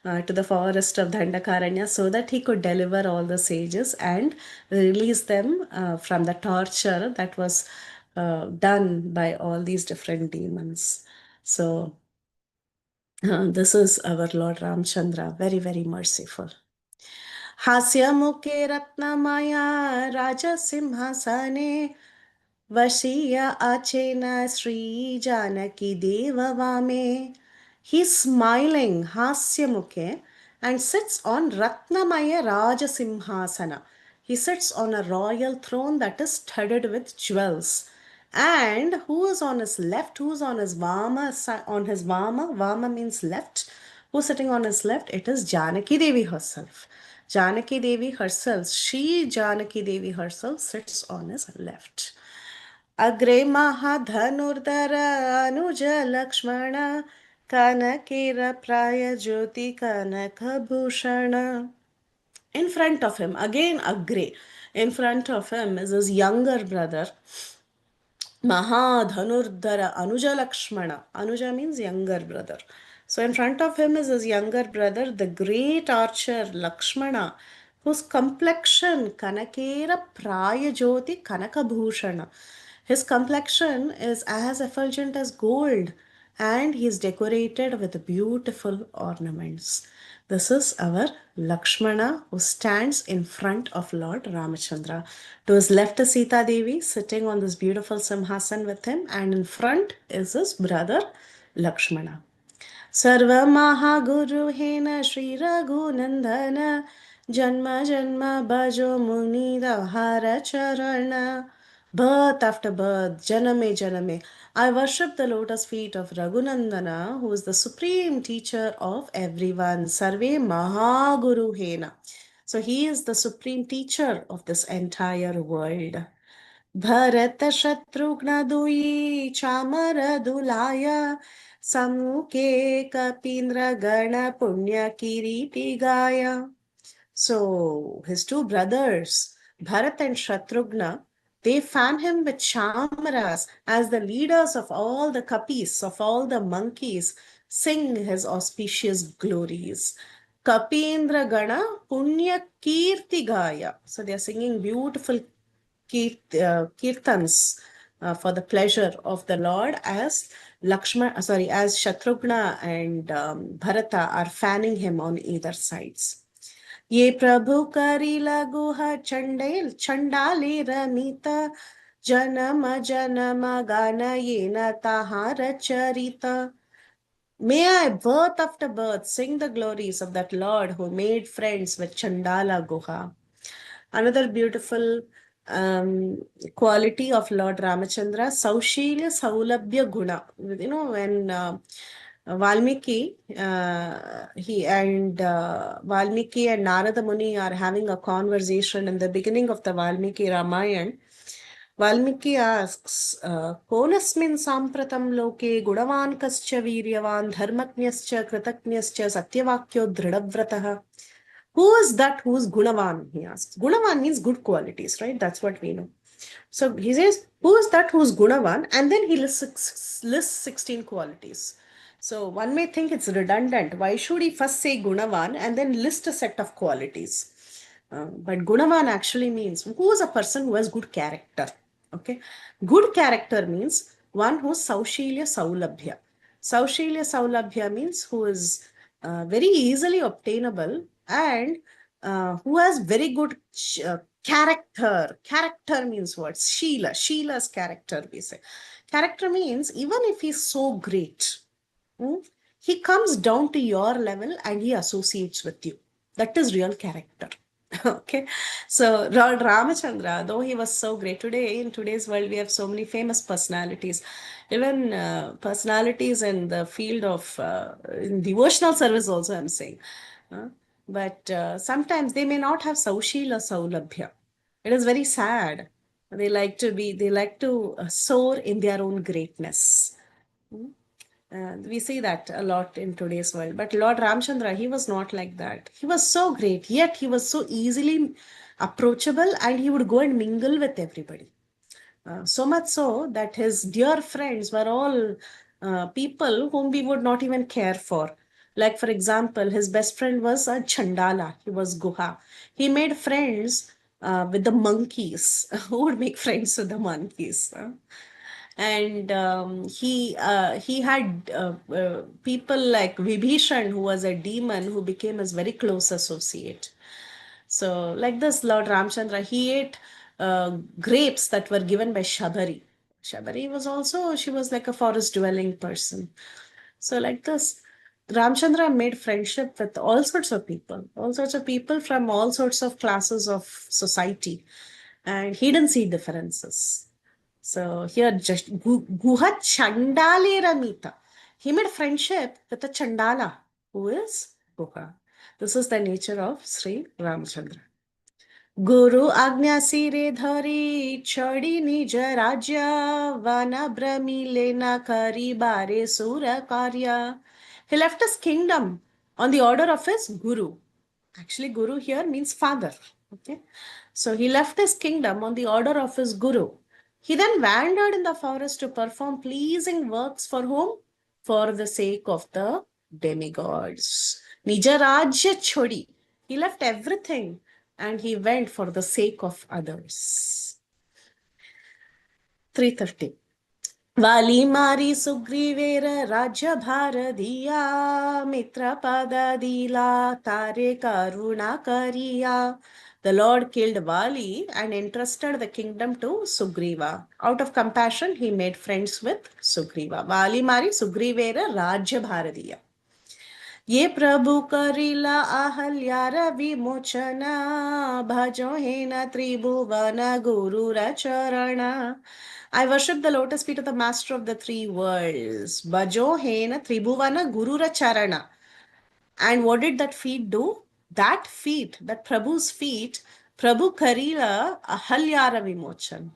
to the forest of Dandakaranya so that he could deliver all the sages and release them from the torture that was done by all these different demons. So, this is our Lord Ramchandra, very, very merciful. हास्यमुखे रत्नमया राजसिंहासने वशीय अचेन Shri Janaki देववामे. He's smiling, hasyamukhe, and sits on Ratnamaya Rajasimhasana. He sits on a royal throne that is studded with jewels. And who is on his left? Who is on his Vama? On his Vama? Vama means left. Who's sitting on his left? It is Janaki Devi herself. Janaki Devi herself, she Janaki Devi herself sits on his left. अग्रे महाधनुर्धर अनुज लक्ष्मण कनकेर प्राय ज्योति कनकभूषण. In front of him, again Agre, in front of him is his younger brother, Mahadhanurdhara Anuja Lakshmana. Anuja means younger brother. So in front of him is his younger brother, the great archer Lakshmana, whose complexion Kanakera Praya Jyoti Kanakabhushana. His complexion is as effulgent as gold and he is decorated with beautiful ornaments. This is our Lakshmana who stands in front of Lord Ramachandra. To his left is Sita Devi sitting on this beautiful Simhasan with him, and in front is his brother Lakshmana. Sarva Mahaguru Hena Sri Raghunandana Janma Janma Bhajo Muni Dahara Charana. Birth after birth, Janame Janame, I worship the lotus feet of Raghunandana, who is the supreme teacher of everyone. Sarve Mahaguru Hena. So he is the supreme teacher of this entire world. Bharata Shatrugna Duyi Chamara Dulaya Samuke Kapindra Gana Punya Kiriti Gaya. So his two brothers, Bharat and Shatrughna, they fan him with chamaras as the leaders of all the kapis, of all the monkeys, sing his auspicious glories. Kapindra Gana Punya Kirti Gaya. So they are singing beautiful kirtans for the pleasure of the Lord as as Shatrughna and Bharata are fanning him on either sides. Ye Prabhu Kari Laguha Chandale Ramita Janama Janama Gana Yena Tahara Charita. May I, birth after birth, sing the glories of that Lord who made friends with Chandala Guha. Another beautiful quality of Lord Ramachandra, Saushilya Saulabhya Guna. You know, when Valmiki, Valmiki and Narada Muni are having a conversation in the beginning of the Valmiki Ramayana. Valmiki asks, Konasmin sampratam loke gudavan kascha viryavan dharmaknyascha kritaknyascha satyavakyo dridavratah. Who is that who's Gunavan? He asks. Gunavan means good qualities, right? That's what we know. So he says, who is that who's Gunavan? And then he lists 16 qualities. So one may think it's redundant. Why should he first say Gunavan and then list a set of qualities? But Gunavan actually means who is a person who has good character. Okay. Good character means one who's Saushilya Saulabhya. Saushilya Saulabhya means who is very easily obtainable and who has very good character. Character means what? Sheila. Sheila's character, we say. Character means even if he's so great, he comes down to your level and he associates with you. That is real character. Okay. So Lord Ramachandra, though he was so great today, in today's world, we have so many famous personalities. Even personalities in the field of in devotional service also, I'm saying. But sometimes they may not have Saushila Saulabhya. It is very sad. They like to soar in their own greatness. We see that a lot in today's world. But Lord Ramchandra, he was not like that. He was so great, yet he was so easily approachable and he would go and mingle with everybody. So much so that his dear friends were all people whom we would not even care for. Like, for example, his best friend was a Chandala. He was Guha. He made friends with the monkeys. Who would make friends with the monkeys? And he had people like Vibhishan, who was a demon, who became his very close associate. So like this, Lord Ramchandra, he ate grapes that were given by Shabari. Shabari was also, she was like a forest dwelling person. So like this, Ramchandra made friendship with all sorts of people from all sorts of classes of society. And he didn't see differences. So here, just Guha Chandale Ramita. He made friendship with a Chandala, who is Guha. This is the nature of Sri Ramchandra. Guru Agnya Sire Dhari Chadi Nija Raja Vana Brahmi Lena Kari Bare Sura Karya. He left his kingdom on the order of his Guru. Actually, Guru here means father. Okay. So he left his kingdom on the order of his Guru. He then wandered in the forest to perform pleasing works for whom? For the sake of the demigods. Nijarajya Chodi. He left everything and he went for the sake of others. 330. वाली मारी सुग्रीवेर राज्य भार दिया मित्र पद दिला तारे करुणा करिया. The Lord killed Vali and entrusted the kingdom to Sugriva. Out of compassion, he made friends with Sugriva. Vali mari Sugrivera Rajya Bharadiya. Ye Prabhu Karila Ahalyara Vimochana Bhajo Hena Tribhuvana Guru Racharana. I worship the lotus feet of the master of the three worlds. Bhajo Hena Tribhuvana Guru Racharana. And what did that feet do? That feet, that Prabhu's feet, Prabhu Karila Ahalyara Vimochan.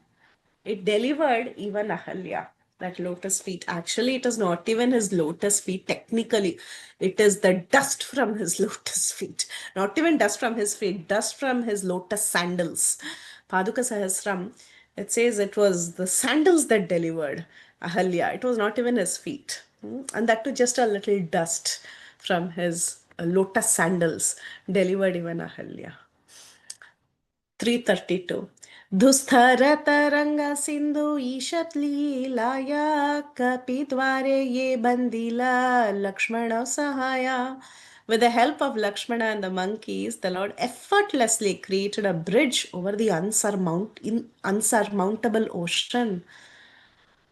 It delivered even Ahalya. that lotus feet. Actually, it is not even his lotus feet. Technically, it is the dust from his lotus feet. Not even dust from his feet, dust from his lotus sandals. Paduka Sahasram, it says it was the sandals that delivered Ahalya. It was not even his feet. And that too just a little dust from his lotus sandals delivered even Ahalya. 332. दुस्तर तरंग सिंधु ईशत लीलाया कपिद्वारे ये बंदीला Lakshmana Sahaya. With the help of Lakshmana and the monkeys, the Lord effortlessly created a bridge over the unsurmountable ocean.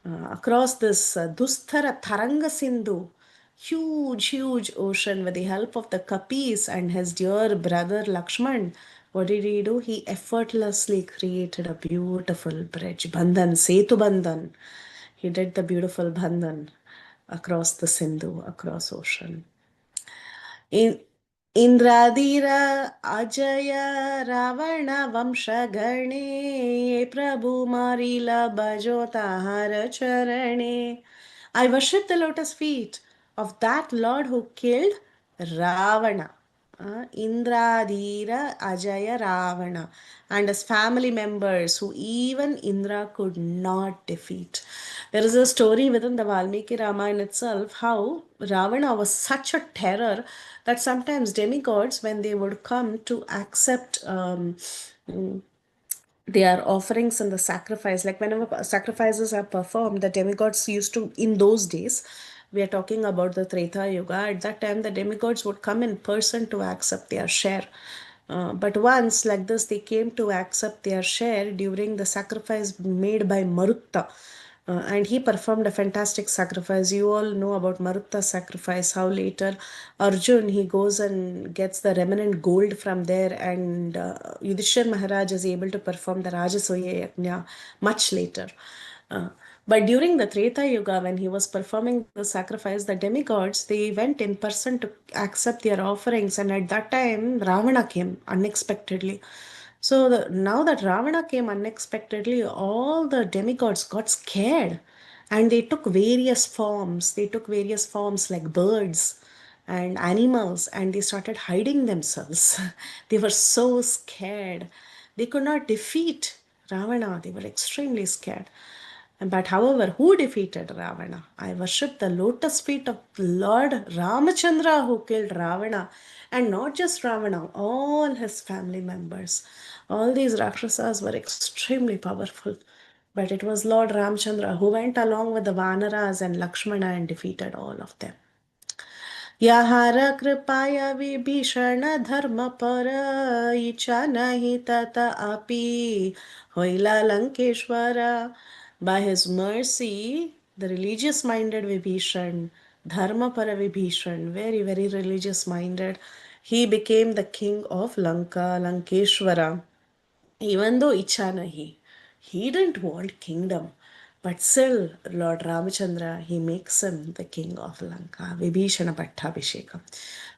Across this Dusthara Taranga Sindhu, huge ocean, with the help of the Kapis and his dear brother Lakshman. What did he do? He effortlessly created a beautiful bridge, Bandhan, Setu Bandhan. He did the beautiful Bandhan across the Sindhu, across ocean. In Indradira Ajaya Ravana Vamshagane Prabhu Marila Bajota Hara Charane. I worship the lotus feet of that Lord who killed Ravana. Indradira Ajaya Ravana and his family members who even Indra could not defeat. There is a story within the Valmiki Ramayana itself how Ravana was such a terror that sometimes demigods, when they would come to accept their offerings and the sacrifice, like whenever sacrifices are performed, the demigods used to, in those days, we are talking about the Treta Yuga, at that time the demigods would come in person to accept their share. But once, like this, they came to accept their share during the sacrifice made by Marutta. And he performed a fantastic sacrifice. You all know about Marutta's sacrifice, how later Arjun, he goes and gets the remnant gold from there, and Yudhishthir Maharaj is able to perform the Rajasoya Yajna much later. But during the Treta Yuga, when he was performing the sacrifice, the demigods, they went in person to accept their offerings. And at that time, Ravana came unexpectedly. So now that Ravana came unexpectedly, all the demigods got scared and they took various forms. They took various forms like birds and animals, and they started hiding themselves. They were so scared. They could not defeat Ravana. They were extremely scared. But however, who defeated Ravana? I worship the lotus feet of Lord Ramachandra who killed Ravana. And not just Ravana, all his family members. All these Rakshasas were extremely powerful. But it was Lord Ramchandra who went along with the Vanaras and Lakshmana and defeated all of them. याहार कृपाया विभीषण धर्म पर इच्छा नहीं तत अपि होइला लंकेश्वरा. By his mercy, the religious minded Vibhishan, Dharma para Vibhishan, very religious minded, he became the king of Lanka, Lankeshwara. Even though Icha nahi, he didn't want kingdom. But still, Lord Ramachandra, he makes him the king of Lanka. Vibhishana Pattabhishekam.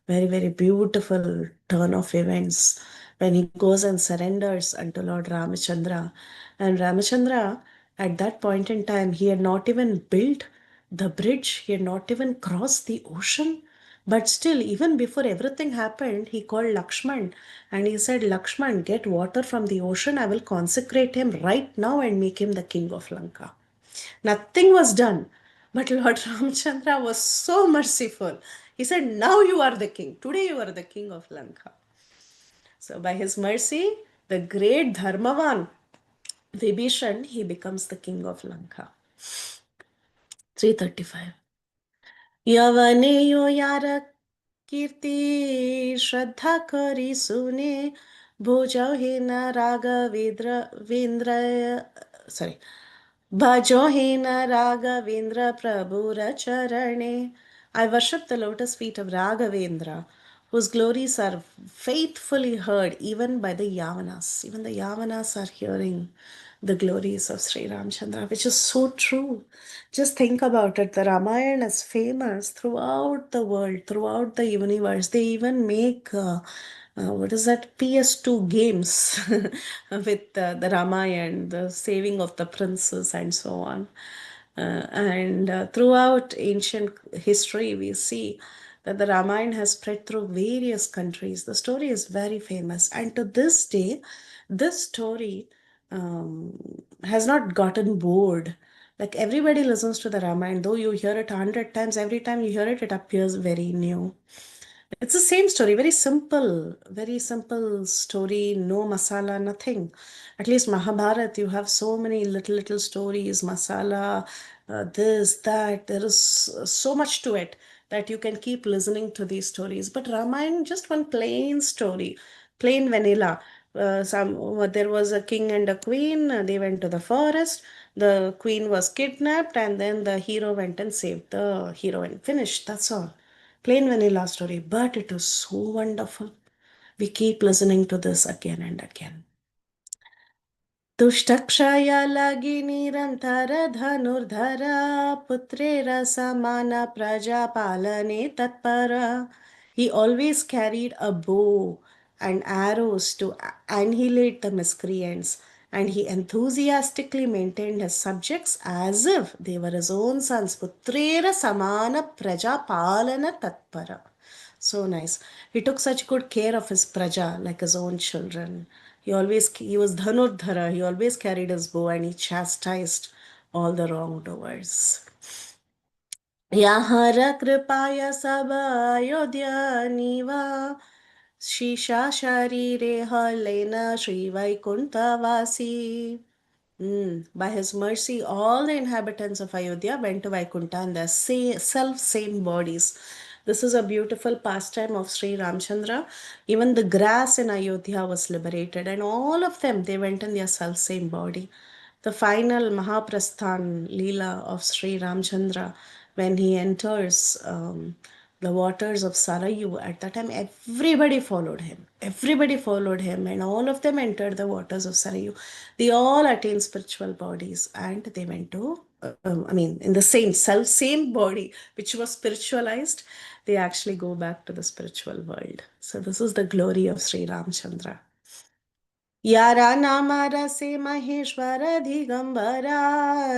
Very beautiful turn of events when he goes and surrenders unto Lord Ramachandra. And Ramachandra, at that point in time, he had not even built the bridge, he had not even crossed the ocean. But still, even before everything happened, he called Lakshman and he said, Lakshman, get water from the ocean. I will consecrate him right now and make him the king of Lanka. Nothing was done. But Lord Ramchandra was so merciful. He said, now you are the king. Today you are the king of Lanka. So by his mercy, the great Dharmavan, Vibhishan, he becomes the king of Lanka. 335. Yavaneyo yara kirti shraddha kari sune bhojahena raghavendra sorry Bhajohena Raghavendra Prabhura Charane. I worship the lotus feet of Raghavendra, whose glories are faithfully heard even by the Yavanas. Even the Yavanas are hearing the glories of Sri Ramchandra, which is so true. Just think about it. The Ramayana is famous throughout the world, throughout the universe. They even make what is that, PS2 games with the Ramayana, the saving of the princes and so on. And throughout ancient history, we see that the Ramayana has spread through various countries. The story is very famous, and to this day, this story has not gotten bored. Like everybody listens to the Ramayana, though you hear it 100 times, every time you hear it, it appears very new. It's the same story, very simple story, no masala, nothing. At least Mahabharat, you have so many little stories, masala, this, that. There is so much to it that you can keep listening to these stories. But Ramayana, just one plain story, plain vanilla. There was a king and a queen. They went to the forest. The queen was kidnapped, and then the hero went and saved the heroine. Finished. That's all. Plain vanilla story, but it is so wonderful. We keep listening to this again and again. तुष्टक्षय लगी निरंतर धनुर्धर पुत्रेर समान प्रजापालने तत्पर. He always carried a bow and arrows to annihilate the miscreants, and he enthusiastically maintained his subjects as if they were his own sons. Putrera samana prajapalana tatpara. So nice. He took such good care of his praja, like his own children. He was dhanurdhara. He always carried his bow and he chastised all the wrongdoers. यहाँ कृपाय सब अयोध्या निवा शीशा शरीरे हलेन Shri वैकुंठवासी. By his mercy, all the inhabitants of Ayodhya went to Vaikuntha in their same bodies. This is a beautiful pastime of Sri Ramchandra. Even the grass in Ayodhya was liberated, and all of them, they went in their same body. The final Mahaprasthan Leela of Sri Ramchandra, when he enters the waters of Sarayu, at that time everybody followed him. Everybody followed him, and all of them entered the waters of Sarayu. They all attained spiritual bodies, and they went to, in the same body, which was spiritualized, they actually go back to the spiritual world. So this is the glory of Sri Ramchandra. यारा नामारा से महेश्वर दिगंबरा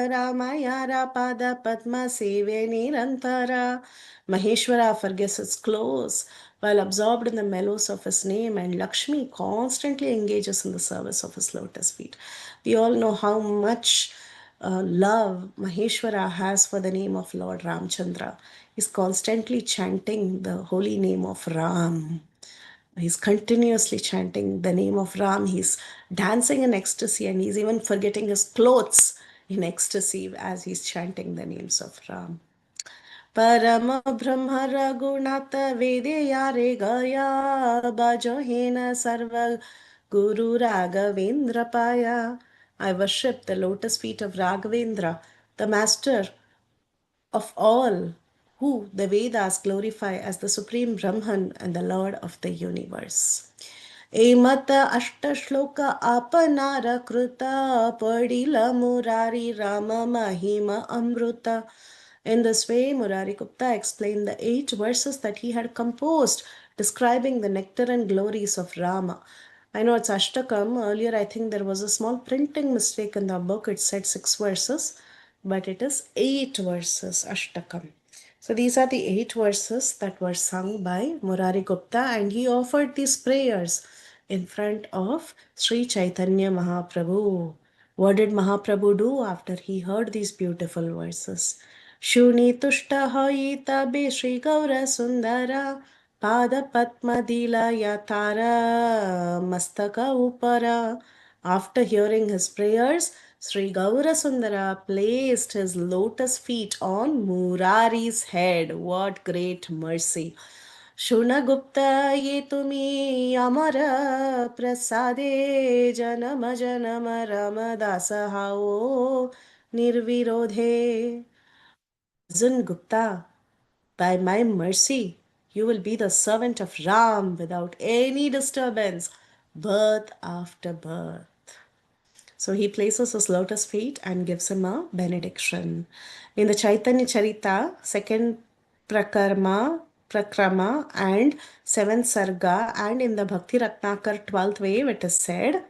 रामायारा पाद padma सेवे निरंतरा. Maheshwara forgets his clothes while absorbed in the mellows of his name, and Lakshmi constantly engages in the service of his lotus feet. We all know how much love Maheshwara has for the name of Lord Ramchandra. He's constantly chanting the holy name of Ram. He's continuously chanting the name of Ram. He's dancing in ecstasy, and he's even forgetting his clothes in ecstasy as he's chanting the names of Ram. Param Brahma Raghunatha Vedya Gaya Bajohena Sarva Guru Raghavendra Paya. I worship the lotus feet of Raghavendra, the master of all, who the Vedas glorify as the supreme Brahman and the Lord of the universe. Emata Ashtashloka Apanara Kruta Padila Murari Rama Mahima Amruta. In this way, Murari Gupta explained the 8 verses that he had composed describing the nectar and glories of Rama. I know it's Ashtakam. Earlier, I think there was a small printing mistake in the book. It said 6 verses, but it is 8 verses, Ashtakam. So these are the 8 verses that were sung by Murari Gupta, and he offered these prayers in front of Sri Chaitanya Mahaprabhu. What did Mahaprabhu do after he heard these beautiful verses? Shuni tushta hoyi tabe Sri Gaura Sundara Pada Padma Dila Yatara Mastaka Upara. After hearing his prayers, Sri Gaura Sundara placed his lotus feet on Murari's head. What great mercy! Shunagupta ye tumi amara prasade janama janama ramadasa hao nirvirodhe. Zun Gupta, by my mercy, you will be the servant of Ram without any disturbance, birth after birth. So he places his lotus feet and gives him a benediction. In the Chaitanya Charita, second prakrama and 7th sarga, and in the Bhakti Ratnakar 12th wave, it is said,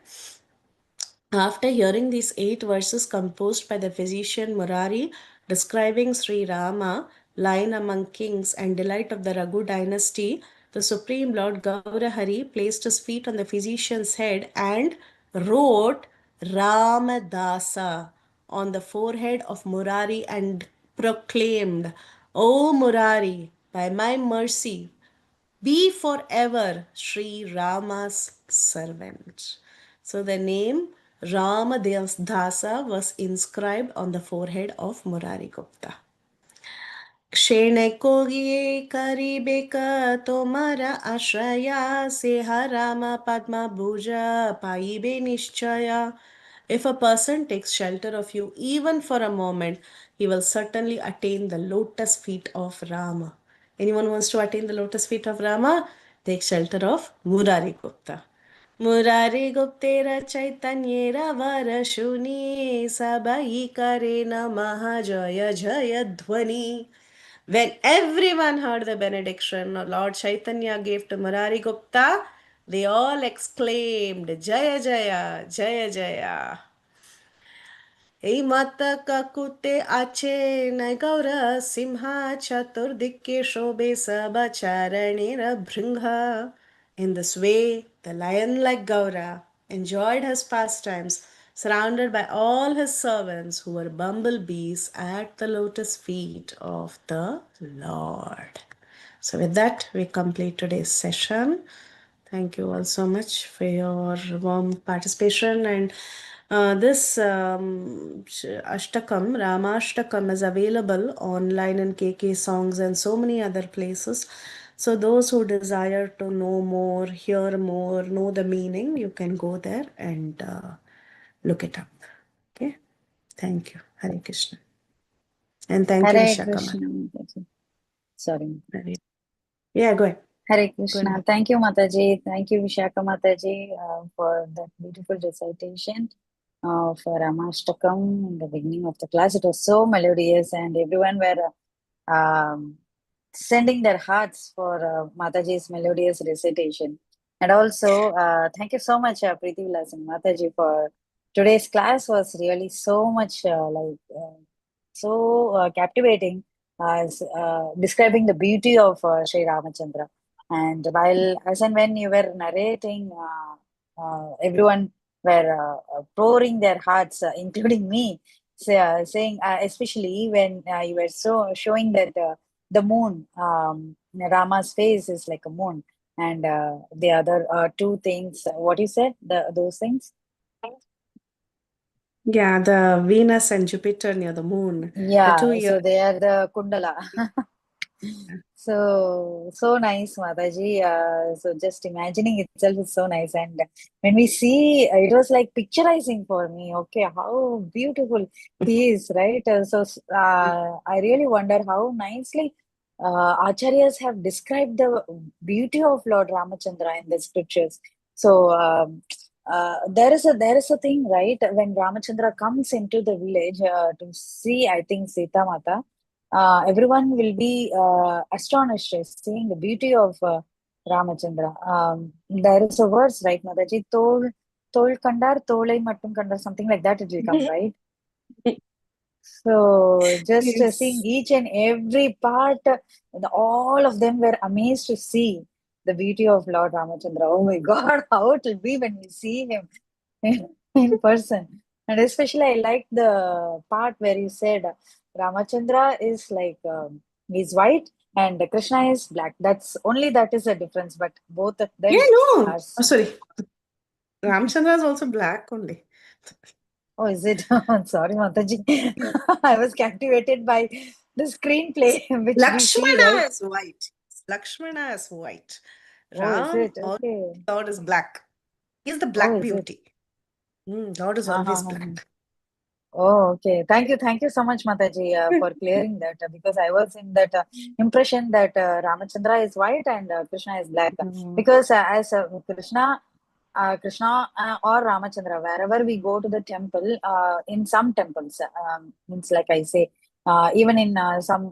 after hearing these 8 verses composed by the physician Murari, describing Sri Rama, lion among kings and delight of the Raghu dynasty, the Supreme Lord Gaurahari placed his feet on the physician's head and wrote Ramadasa on the forehead of Murari and proclaimed, O Murari, by my mercy, be forever Sri Rama's servant. So the name Ramadasa was inscribed on the forehead of Murari Gupta. क्षणे कोगिए करिबेक तोमर आश्रया से हराम padma bhuja paibe nishchaya. If a person takes shelter of you even for a moment, he will certainly attain the lotus feet of Rama. Anyone wants to attain the lotus feet of Rama? Take shelter of Murari Gupta. Murari Guptera Chaitanyera Varashuni Sabai Kare Namaha Jaya Jaya Dhvani. When everyone heard the benediction Lord Chaitanya gave to Murari Gupta, they all exclaimed, Jaya Jaya, Jaya Jaya. Ei mata kakute ache nagaura simha chaturdikke shobe sabacharanera bhringha. In this way, the lion-like Gaura enjoyed his pastimes, surrounded by all his servants who were bumblebees at the lotus feet of the Lord. So with that, we complete today's session. Thank you all so much for your warm participation. And this Ashtakam, Ramashtakam, is available online in KK Songs and so many other places. So those who desire to know more, hear more, know the meaning, you can go there and look it up. Okay. Thank you. Hare Krishna. And thank you, Hare Vishakha. Krishna, Mataji. Sorry. Yeah, go ahead. Hare Go Krishna. ahead. Thank you, Mataji. Thank you, Vishakha Mataji, for that beautiful recitation for Ramashtakam in the beginning of the class. It was so melodious, and everyone were sending their hearts for Mataji's melodious recitation. And also, thank you so much, Pritivilasini Mataji, for today's class. Was really so much captivating, describing the beauty of Sri Ramachandra. And as and when you were narrating, everyone were pouring their hearts, including me, saying, especially when you were showing that the moon, Rama's face is like a moon, and the other two things. What you said, those things? Yeah, the Venus and Jupiter near the moon. Yeah, The 2 so years. they are the Kundala. So nice, Mataji. So just imagining itself is so nice. And when we see, it was like picturizing for me. Okay, how beautiful he is, right? I really wonder how nicely Acharyas have described the beauty of Lord Ramachandra in the scriptures. So there is a thing, right? When Ramachandra comes into the village to see, I think, Sita Mata, everyone will be astonished seeing the beauty of Ramachandra. There is a verse, right, Mataji? Tol kandar, tolai mattum kandar, something like that it will come, right? So just seeing Yes. each and every part, all of them were amazed to see the beauty of Lord Ramachandra. Oh my God, how it will be when we see him in person. And especially, I like the part where you said Ramachandra is like he's white and Krishna is black. That is a difference, but both of Yeah, them no. are. Oh, sorry. Ramchandra is also black only. Oh, is it? Sorry, Mataji. I was captivated by the screenplay which we see, Lakshmana right? is white. Lakshmana is white. Oh, is Ram, it? all Okay. Lord is black. He's the Oh, black is it? beauty. Lord is Ha, ha, always ha, ha. black. Oh, okay. Thank you so much, Mataji, for clearing that because I was in that impression that Ramachandra is white and Krishna is black. Because as Krishna or Ramachandra, wherever we go to the temple, in some temples, means like I say, even in some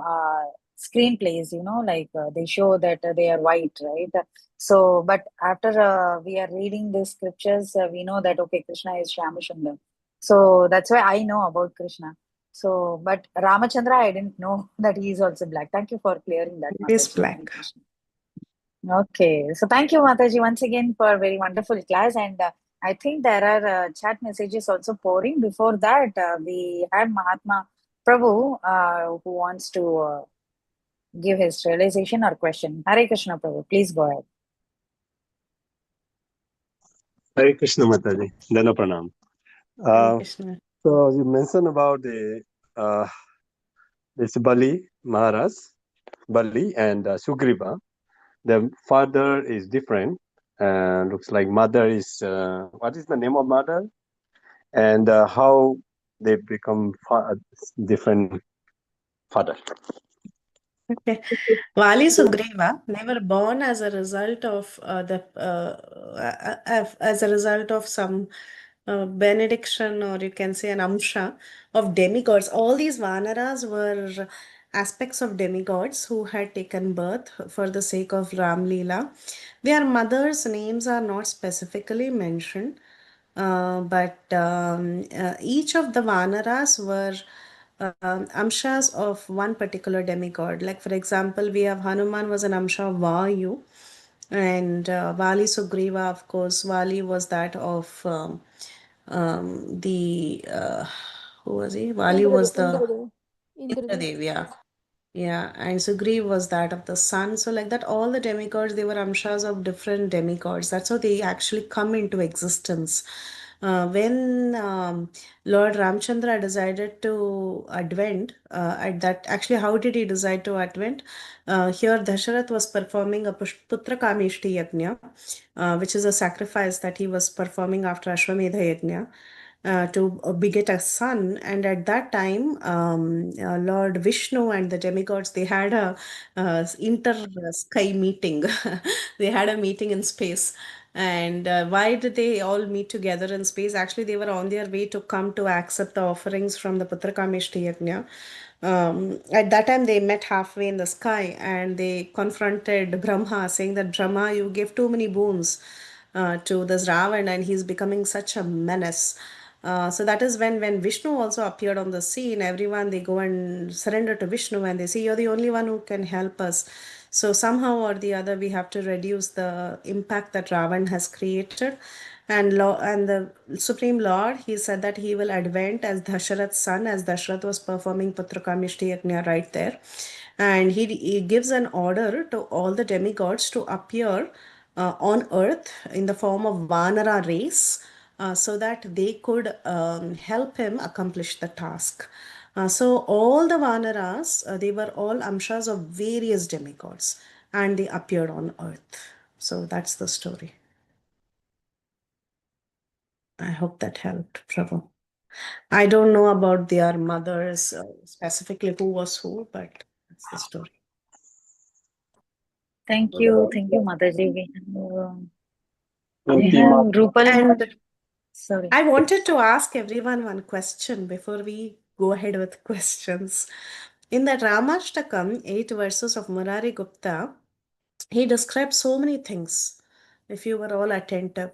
screenplays, like they show that they are white, right? So, but after we are reading the scriptures, we know that okay, Krishna is Shyamasundar. So that's why I know about Krishna. So, but Ramachandra, I didn't know that he is also black. Thank you for clearing that, It is Mataji. black. Okay, so thank you, Mataji, once again for a very wonderful class. And I think there are chat messages also pouring. Before that, we had Mahatma Prabhu who wants to give his realization or question. Hare Krishna Prabhu, please go ahead. Hare Krishna Mataji, Dana Pranam. Hare Krishna. So you mentioned about the this Bali Maharaj, Bali and Sugriva. The father is different. Looks like mother is what is the name of mother? And how they become different father. Okay. Vali Sugriva, they were born as a result of as a result of some benediction, or you can say an amsha of demigods. All these vanaras were aspects of demigods who had taken birth for the sake of Ram Leela. Their mothers' names are not specifically mentioned, but each of the vanaras were amshas of one particular demigod. Like, for example, we have Hanuman was an amsha of Vayu, and Vali Sugriva, of course, Vali was that of the who was he? Vali was the Indradev, yeah. Yeah, and Sugriv was that of the sun. So, like that, all the demigods, they were amshas of different demigods. That's how they actually come into existence. When Lord Ramchandra decided to advent, at that, actually, how did he decide to advent? Here, Dasharath was performing a Putra Kamishti Yajna, which is a sacrifice that he was performing after Ashwamedha Yajna to beget a son. And at that time, Lord Vishnu and the demigods, they had a inter sky meeting. They had a meeting in space. And why did they all meet together in space? Actually, they were on their way to come to accept the offerings from the Putrakamishti Yajna. At that time, they met halfway in the sky and they confronted Brahma, saying that Brahma, you gave too many boons to this Ravan, and he's becoming such a menace. So that is when Vishnu also appeared on the scene. Everyone, they go and surrender to Vishnu and they say, you're the only one who can help us. So somehow or the other, we have to reduce the impact that Ravan has created. And the Supreme Lord, he said that he will advent as Dasharath's son, as Dasharath was performing Putrakamishti Yajna right there. And he gives an order to all the demigods to appear on earth in the form of Vanara race, so that they could help him accomplish the task. So all the Vanaras, they were all amshas of various demigods, and they appeared on earth. So that's the story. I hope that helped, Prabhu. I don't know about their mothers, specifically who was who, but that's the story. Thank you, Mataji. We have Rupal. And Sorry. I wanted to ask everyone one question before we go ahead with questions. In that Ramashtakam, 8 verses of Murari Gupta, he described so many things, if you were all attentive.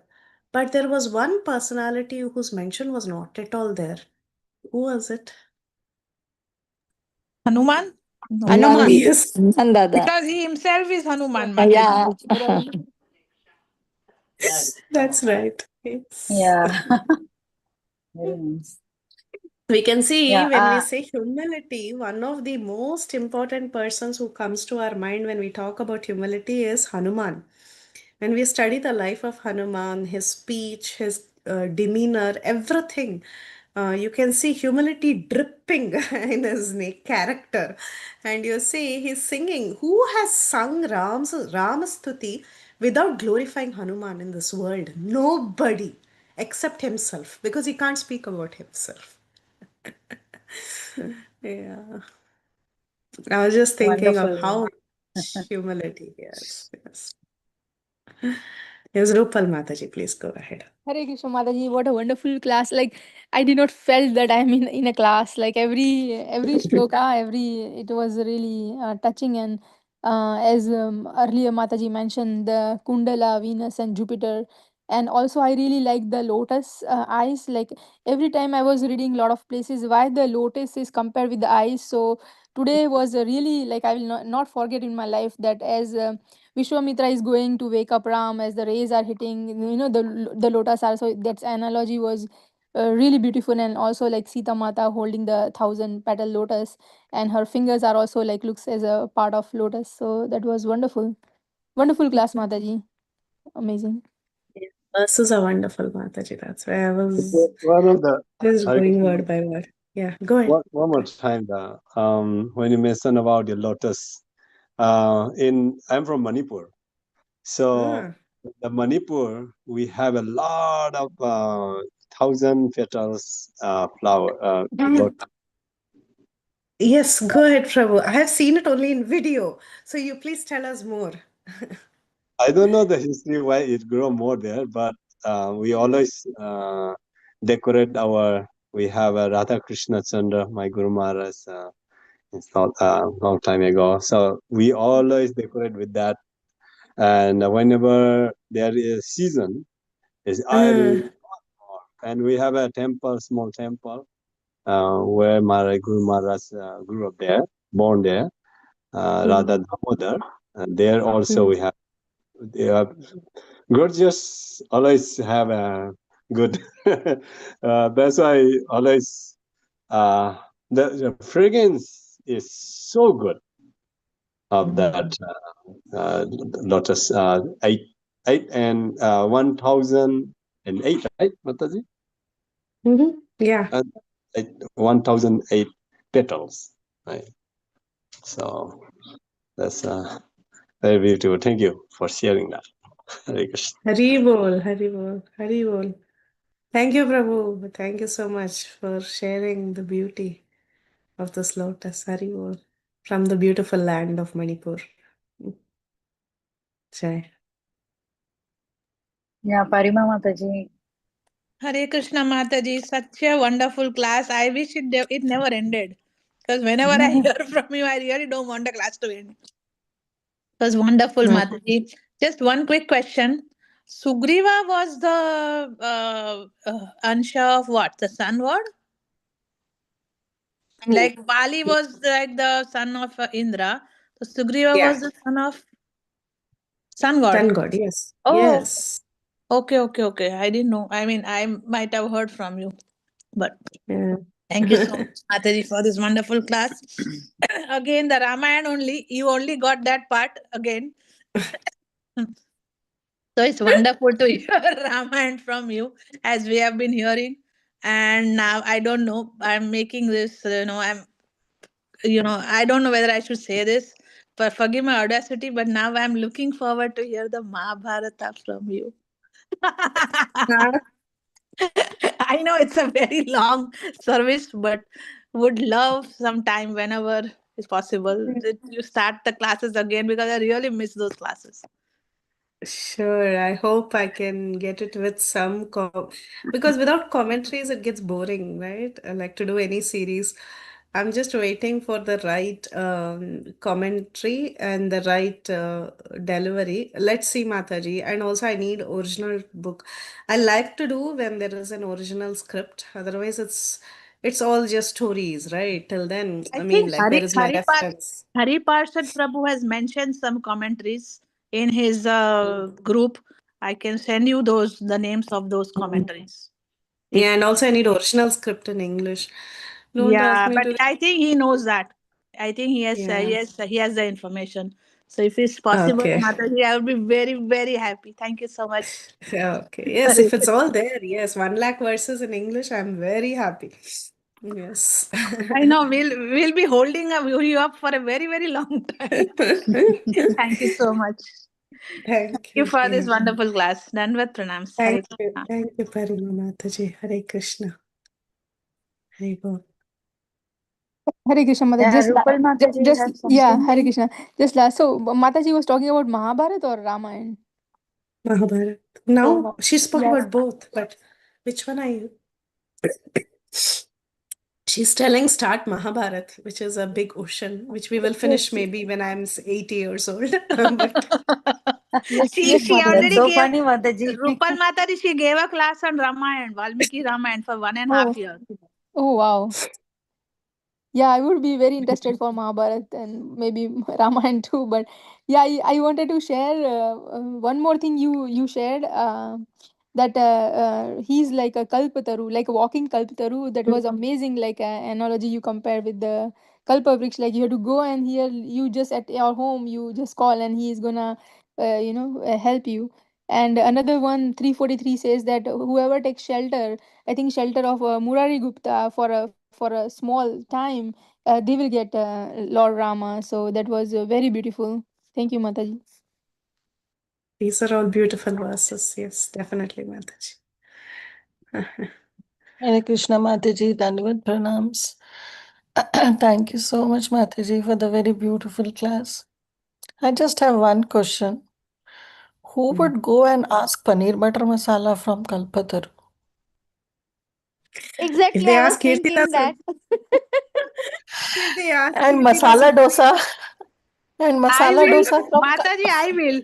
But there was one personality whose mention was not at all there. Who was it? Hanuman? No. Hanuman. Yes. Dada. Because he himself is Hanuman. Yeah. That's right. Yes. Yeah. Very nice. We can see Yeah. when we say humility, one of the most important persons who comes to our mind when we talk about humility is Hanuman. When we study the life of Hanuman, his speech, his demeanor, everything, you can see humility dripping in his character. And you see he's singing. Who has sung Ramastuti without glorifying Hanuman in this world? Nobody except himself, because he can't speak about himself. Yeah. I was just thinking of Wonderful. how much humility. Yes, yes. Yes, Rupal Mataji, please go ahead. Hare Krishna Mataji, what a wonderful class. Like, I did not felt that I'm in a class. Like every shloka, it was really touching. And as earlier Mataji mentioned, the Kundala, Venus and Jupiter, And also I really like the lotus eyes. Like every time I was reading a lot of places why the lotus is compared with the eyes. So today was a really, like, I will not forget in my life that as Vishwamitra is going to wake up Ram, as the rays are hitting, the lotus are. So that analogy was really beautiful. And also like Sita Mata holding the 1,000 petal lotus, and her fingers are also like looks as a part of lotus. So that was wonderful. Wonderful class, Mataji. Amazing. Verses are wonderful, Mataji. That's why I was One of the just Hare going Krishna, word by word. Yeah, go ahead. one more time, when you mentioned about the lotus, I'm from Manipur, so the Manipur we have a lot of 1,000 petals flower lotus. Yes, go ahead, Prabhu. I have seen it only in video. So you please tell us more. I don't know the history why it grow more there, but we always decorate our. We have a Radha Krishna Chandra, my Guru Maharaj installed long time ago. So we always decorate with that, and whenever there is season, is idle, and we have a temple, small temple, where my Guru Maharaj grew up there, born there, Radha Damodar, and there also we have. Gorgeous always have a good. That's why always the fragrance is so good of that lotus 1,008, right, Mataji? Yeah. 1,008 petals, right? So that's very beautiful. Thank you for sharing that. Hare Krishna. Hari bol, Hari bol, Hari bol. Thank you, Prabhu. Thank you so much for sharing the beauty of this lotus, Hari bol, from the beautiful land of Manipur. Jai. Yeah, Parima Mataji. Hare Krishna Mataji, such a wonderful class. I wish it never ended. Because whenever I hear from you, I really don't want the class to end. It was wonderful, No. Mataji. Just one quick question. Sugriva was the Ansha of what? The sun word? Like Bali was like the son of Indra. So Sugriva Yeah. was the son of sun god. Sun god, yes. Oh, Yes. okay. I didn't know. I mean, I might have heard from you, but Yeah. thank you so much, Mataji, for this wonderful class. Again, the Ramayana only. You only got that part again. So it's wonderful to hear Ramayana from you, as we have been hearing. And now I don't know. I'm making this. I don't know whether I should say this, but forgive my audacity. But now I'm looking forward to hear the Mahabharata from you. I know it's a very long service, but would love some time whenever it's possible that you start the classes again, because I really miss those classes. Sure, I hope I can get it with some because without commentaries it gets boring, right? I like to do any series. I'm just waiting for the right commentary and the right delivery. Let's see, Mataji. And also, I need original book. I like to do when there is an original script. Otherwise, it's all just stories, right? Till then, I I mean, think like there is no reference. Hari Parsad Prabhu has mentioned some commentaries in his group. I can send you the names of those commentaries. Yeah, and also I need original script in English. Don't ask Yeah, me but to. I think he knows that. I think Yeah. he has the information. So if it's possible, Okay. Mataji, I would be very, very happy. Thank you so much. Okay. Yes, if it's all there, yes, 1 lakh verses in English, I'm very happy. Yes. I know we'll be holding you up for a very, very long time. Thank you so much. Thank Thank you you. for this Thank you. wonderful class. Danvat pranams. Hare Thank you. Krishna. Thank you, Parima Mataji. Hare Krishna. Hare Bol. Hare Krishna, Mataji. Yeah, Rupal Mataji, you have Yeah, something? Hare Krishna. Just last. So Mataji was talking about Mahabharata or Ramayana? Mahabharata. Now, she spoke Yes. about both, but which one are you? She's telling start Mahabharat, which is a big ocean, which we will finish maybe when I'm 80 years old. But Yes, She yes, she Mataji. That's already so gave funny, Mataji. Rupal Mataji. She gave a class on Ramayana, Valmiki Ramayana for 1.5 Oh, years. oh, wow. Yeah, I would be very interested for Mahabharat and maybe Ramayana too. But yeah, I wanted to share one more thing you shared. That he's like a kalpataru, like a walking kalpataru. That was amazing. Like analogy you compare with the kalpavriksha. Like you have to go and here you just at your home you just call and he is gonna help you. And another one 343 says that whoever takes shelter, I think shelter of Murari Gupta for a small time, they will get Lord Rama. So that was very beautiful. Thank you, Mataji. These are all beautiful verses. Yes, definitely, Mataji. Hare Krishna Mataji, Dandavat Pranams. Thank you so much, Mataji, for the very beautiful class. I just have one question. Who would go and ask paneer butter masala from Kalpataru? If Exactly, they I was ask Kirti thinking Dasan, that. if they ask And Kirti masala Dasan, dosa and I masala will, dosa from Mataji. I will.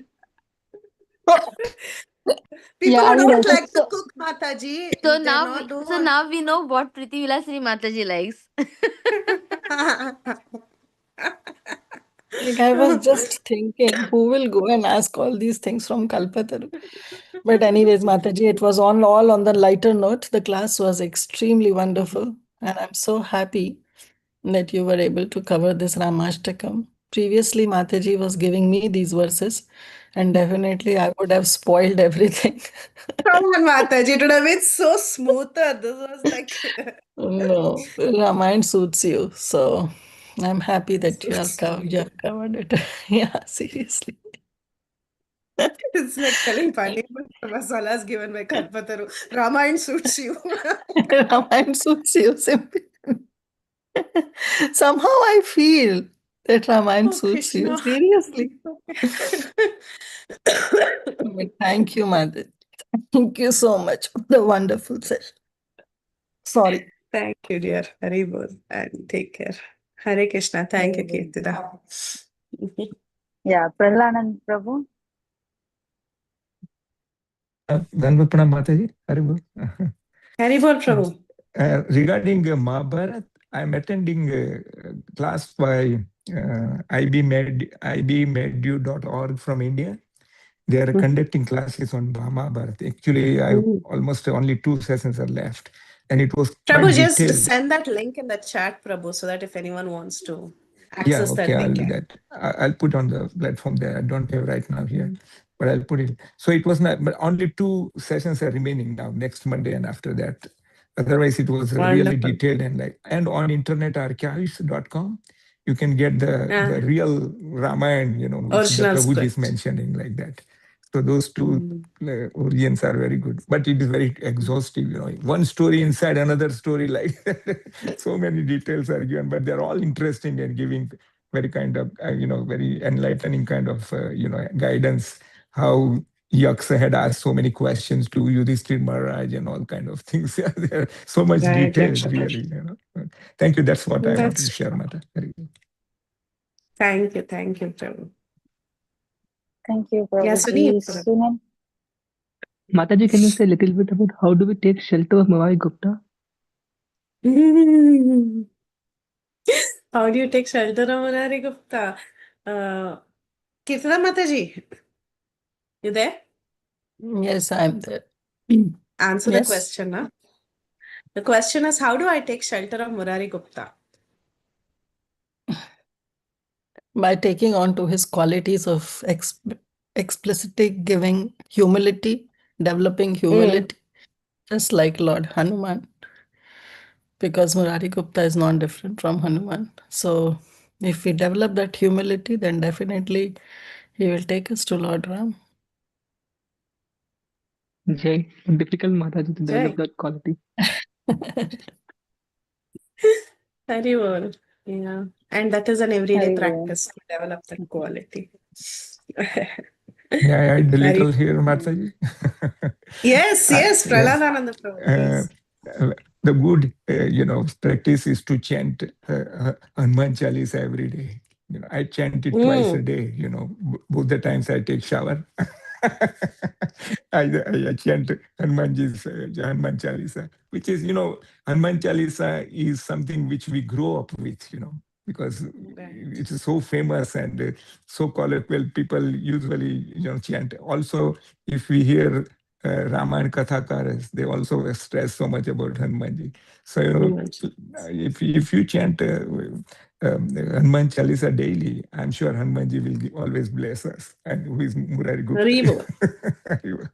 people Yeah, who I will don't also. like to cook, Mataji, So they're now not don't so want. now we know what Pritivilasini Mataji likes. like I was just thinking, who will go and ask all these things from Kalpataru? But anyways, Mataji, it was all on the lighter note. The class was extremely wonderful, and I'm so happy that you were able to cover this Ramashtakam. Previously, Mataji was giving me these verses, and definitely I would have spoiled everything. Come on, Mataji, it would have been so smoother. This was like No, Ramayana suits you, so I'm happy that you have covered it. Yeah, seriously. it's like telling paneer butter masala is given by Kalpataru. Ramayana suits you. Ramayana suits you simply. Somehow I feel that Ramayana Oh, suits you. Krishna. Seriously. But thank you, Mother. Thank you so much for the wonderful session. Sorry. Thank you, dear. Haribol, and take care. Hare Krishna. Thank you, Kirtida. Yeah, Prahlanand Prabhu. Danvapana Mataji, Haribo. Haribol, Prabhu. Regarding Mahabharat, I'm attending a class by ibmedu.org from India. They are conducting classes on Mahabharata. Actually, I almost only 2 sessions are left, and it was quite Prabhu, just detailed. send that link in the chat, Prabhu, so that if anyone wants to Yeah, access okay, that I'll link. do that. I'll put on the platform there. I don't have right now here, but I'll put it. So it was not, but only 2 sessions are remaining now, next Monday and after that. Otherwise, it was really Wonderful. detailed and on internetarchives.com, you can get the real Ramayana, which the Original Prabhuji is script. mentioning like that. So those 2 origins are very good, but it is very exhaustive. One story inside another story, like so many details are given, but they're all interesting and giving very kind of very enlightening kind of guidance. How Yaksa had asked so many questions to Yudhishthir Maharaj and all kind of things. There are so much Right, detail, Yaksha. really. Thank you. That's what I wanted to That's share, Mata. Very good. Thank you, Prabhu. Thank you, Yeah, Prabhuji. Sunil. Sunan. Mataji, can you say a little bit about how do we take shelter of Mawai Gupta? How do you take shelter of Murari Gupta? Kirtana Mataji, you there? Yes, I'm there. Answer the Yes, question. Huh? The question is, how do I take shelter of Murari Gupta? by taking on to his qualities of explicitly giving humility, developing humility, just like Lord Hanuman, because Murari Gupta is non different from Hanuman. So, if we develop that humility, then definitely he will take us to Lord Ram. Jay, difficult Mataji to develop Jai. that quality. Very well. Yeah. And that is an everyday Very well. practice to develop that quality. May I add a Very little here, Mataji? Yes, yes, Yes. Praladananda Prabhu, please. The good, practice is to chant Hanuman Chalisa every day. I chant it twice a day. Both the times I take shower. I chant Hanuman Chalisa, which is, Hanuman Chalisa is something which we grow up with, because it is so famous and so colloquial. People usually, chant. Also, if we hear Ramayana Kathakaras, they also stress so much about Hanumanji. So, if you chant Hanuman Chalisa daily, I'm sure Hanumanji will always bless us. And who is Murari Gupta? Haribol.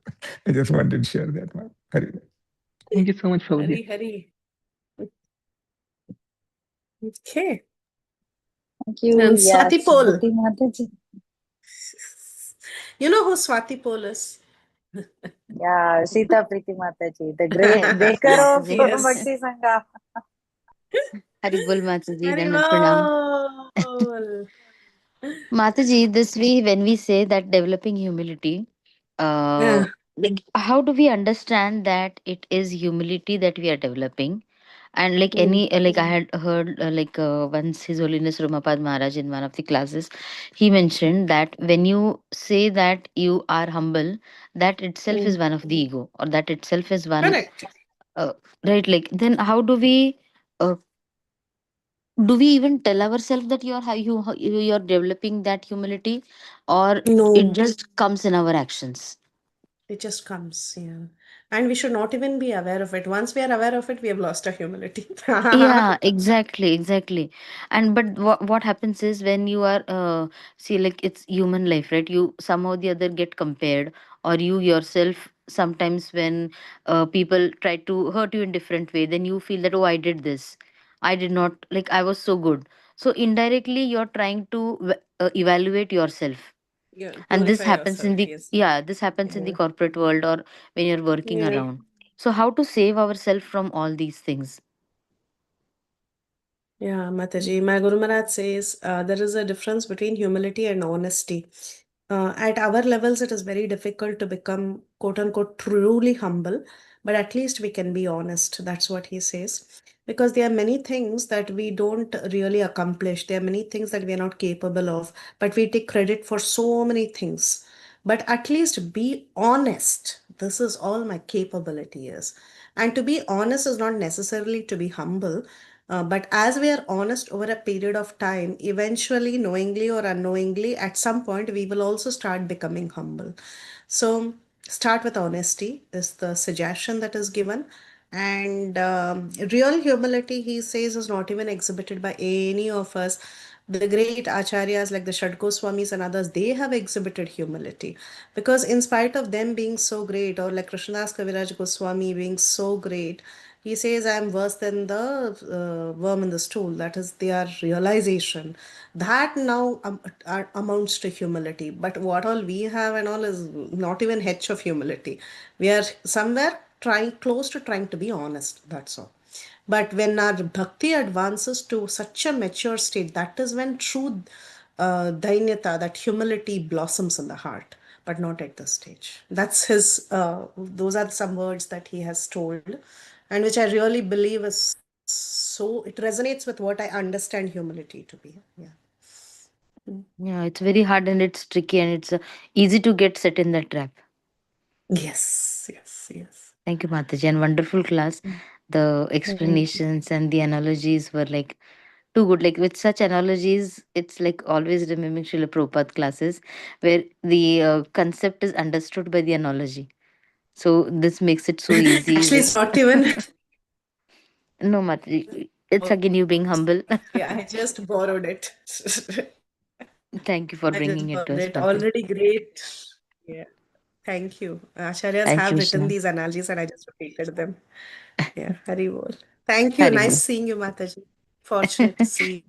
I just wanted to share that one. Haribol. Thank you so much, Prabhuji. Hari. Okay. Thank you. And Yes, Swati Pol. Priti Mataji. You know who Swati Pol is? Yeah, Sita Priti Mataji, the great Yes, baker of Mataji. Yes. Bhakti Sangha. Haribol Mataji, Dandavat Haribol. Pranam. Mataji, this way, when we say that developing humility, Yeah. like how do we understand that it is humility that we are developing? And like like I had heard once His Holiness Rumapad Maharaj in one of the classes, he mentioned that when you say that you are humble, that itself is one of the ego, or that itself is one, Correct. right? Like then how do we even tell ourselves that you're developing that humility, or No, it just comes in our actions? it just comes. Yeah. And we should not even be aware of it. Once we are aware of it, we have lost our humility. Yeah, exactly. And but what happens is when you are see, like it's human life, right? You somehow or the other get compared, or you yourself sometimes when people try to hurt you in different way, then you feel that, oh, I did this, I did not, like I was so good. So indirectly you're trying to evaluate yourself. Yeah. And this Glorify happens in yourself. the, Yes. yeah, this happens in the Yeah. corporate world, or when you're working Yeah. around. So how to save ourselves from all these things? Yeah, Mataji. My Guru Maharaj says there is a difference between humility and honesty. At our levels, it is very difficult to become quote unquote truly humble, but at least we can be honest. That's what he says. Because there are many things that we don't really accomplish, there are many things that we are not capable of, but we take credit for so many things. But at least be honest. This is all my capability is. And to be honest is not necessarily to be humble. But as we are honest over a period of time, eventually, knowingly or unknowingly, at some point, we will also start becoming humble. So, start with honesty, is the suggestion that is given. And real humility, he says, is not even exhibited by any of us. The great acharyas like the Shadko Swamis and others, they have exhibited humility. Because in spite of them being so great, or like Krishnadas Kaviraj Goswami being so great, he says, I am worse than the worm in the stool. That is their realization. That now amounts to humility. But what all we have and all is not even hedge of humility. We are somewhere trying, close to trying to be honest. That's all. But when our bhakti advances to such a mature state, that is when true dainyata, that humility blossoms in the heart, but not at this stage. That's his, those are some words that he has told, and which I really believe is so, it resonates with what I understand humility to be. Yeah. Yeah, it's very hard and it's tricky, and it's easy to get set in that trap. Yes, yes, yes. Thank you, Mataji, and wonderful class. The explanations and the analogies were like too good. Like with such analogies, it's like always remembering Srila Prabhupada classes where the concept is understood by the analogy. So this makes it so easy. Actually, With it's not even. no, Mataji, it's again you being humble. Yeah, I just borrowed it. Thank you for I bringing just it to borrowed us, it. Mataji. Already great. Yeah. Thank you. Acharyas Thank have you, written Krishna. these analogies and I just repeated them. Yeah, Hari bol. Thank you. Nice Haribol. seeing you, Mataji. Fortunate to see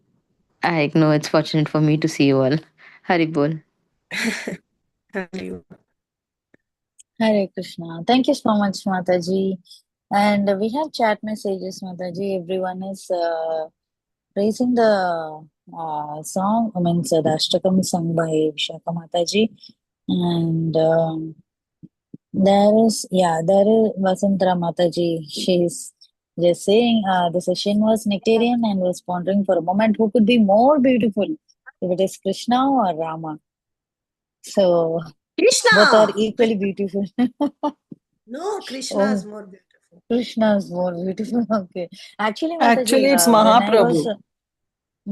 I know it's fortunate for me to see you all. Haribol. Hari bol. Hare Krishna. Thank you so much, Mataji. And we have chat messages, Mataji. Everyone is praising the song, I mean, so the Ashtakam sung by Vishaka Mataji. And there is Vasantara Mataji. She's just saying the session was nectarian and was pondering for a moment who could be more beautiful if it is Krishna or Rama. So Krishna! both are equally beautiful. No, Krishna is Oh, more beautiful. Krishna is more beautiful. Okay. Actually, Actually, Mataji, it's when I was Mahaprabhu.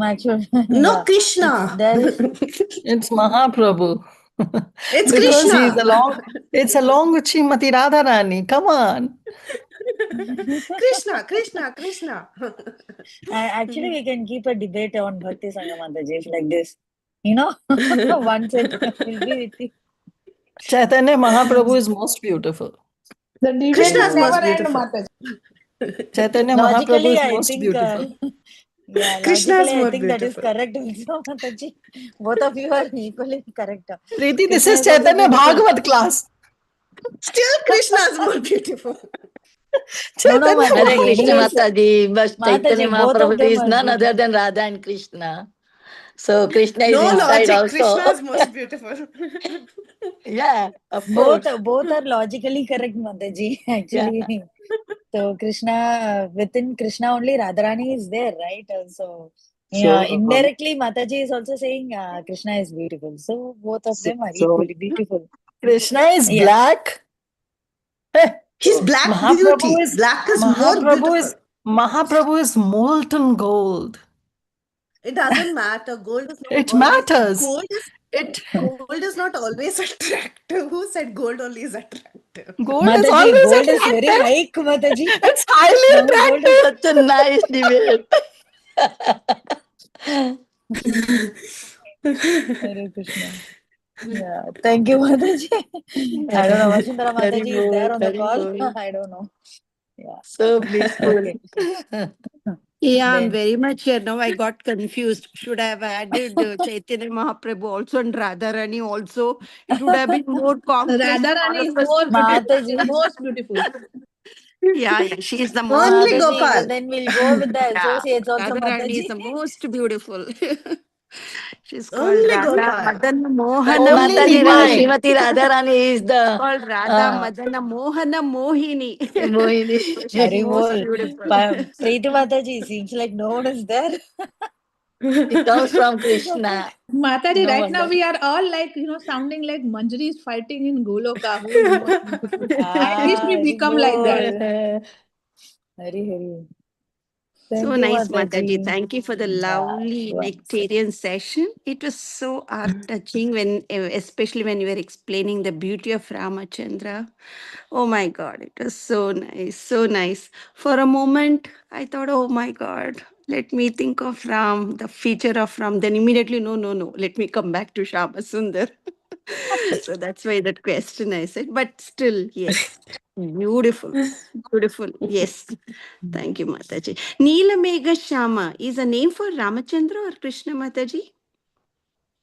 actually, No, yeah, Krishna. there is It's Mahaprabhu. It's Because Krishna. it's along with Srimati Radharani. Come on. Krishna. actually we can keep a debate on Bhakti Sangha Mataji like this. You know, one set will be with you. Chaitanya Mahaprabhu is most beautiful. The debate Krishna will is never most end, beautiful. Mataji. Chaitanya Mahaprabhu Logically, is I most think, beautiful. yeah, Krishna is logically, I more think that is beautiful. correct also, Mataji. Both of you are equally correct. Preeti, this Krishna is is also Chaitanya beautiful. Bhagavat class. Still, Krishna is more beautiful. No, no, Chaitanya Hare Mataji. Krishna Anyways, Mahaprabhu. Mataji, but Chaitanya Mataji, both of Mahaprabhu them is are none other beautiful. than Radha and Krishna. So Krishna is No inside logic. also. Krishna is most beautiful. Yeah, of Both, course. both are logically correct, Mataji. Yeah. Actually, so Krishna, within Krishna only Radharani is there, right? So, yeah, So, indirectly, Mataji is also saying Krishna is beautiful. So both of so, them are so equally beautiful. Krishna is Yeah. black. Hey, He's black Mahaprabhu beauty. is Black is more Mahaprabhu beautiful. is Mahaprabhu is molten gold. It doesn't matter. Gold is not It always matters. gold is It gold is not always attractive. Who said gold only is attractive? gold is Mataji, always gold is very attractive. high, Mataji. It's highly No, gold is. attractive. Such a nice debate. Hare Krishna. Yeah, thank you, Mataji. I don't know. Vasundhara Very Mataji is there good, on the very call. good. I don't know. Yeah. So blissful. Okay. Yeah, I'm Then, very much here now. I got confused. Should I have added Chaitanya Mahaprabhu also and Radharani also? It would have been more complex for all Radharani of is us. more beautiful. Mataji. Most beautiful. Yeah, she is the most Only beautiful. Mataji, Gopal. then we'll go with the Yeah, associates also, Radharani is Mataji. the most beautiful. She's called Only Radha Gopal. Madana But Mohana Only Mataji, Mohini. Nimai. Srimati Radharani is the Called Radha uh, Madana Mohana Mohini. Mohini. So she's most Haribol. beautiful. Preeti Mataji, seems like no one is there. It comes from Krishna. Mataji, No right now wonder. we are all like, sounding like Manjari is fighting in Goloka. Who is most beautiful? At least we become like that. Haribol. Hari. So Thank you, nice, Mataji. Mataji. Thank you for the Yeah, lovely once. nectarian session. It was so art touching when, especially when you were explaining the beauty of Ramachandra. Oh my God, it was so nice, so nice. For a moment, I thought, oh my God, let me think of Ram, the feature of Ram. Then immediately, no, let me come back to Shama Sundar. So that's why that question I said. But still, yes, beautiful, beautiful. Yes. Thank you, Mataji. Neela Megha Shama is a name for Ramachandra or Krishna, Mataji?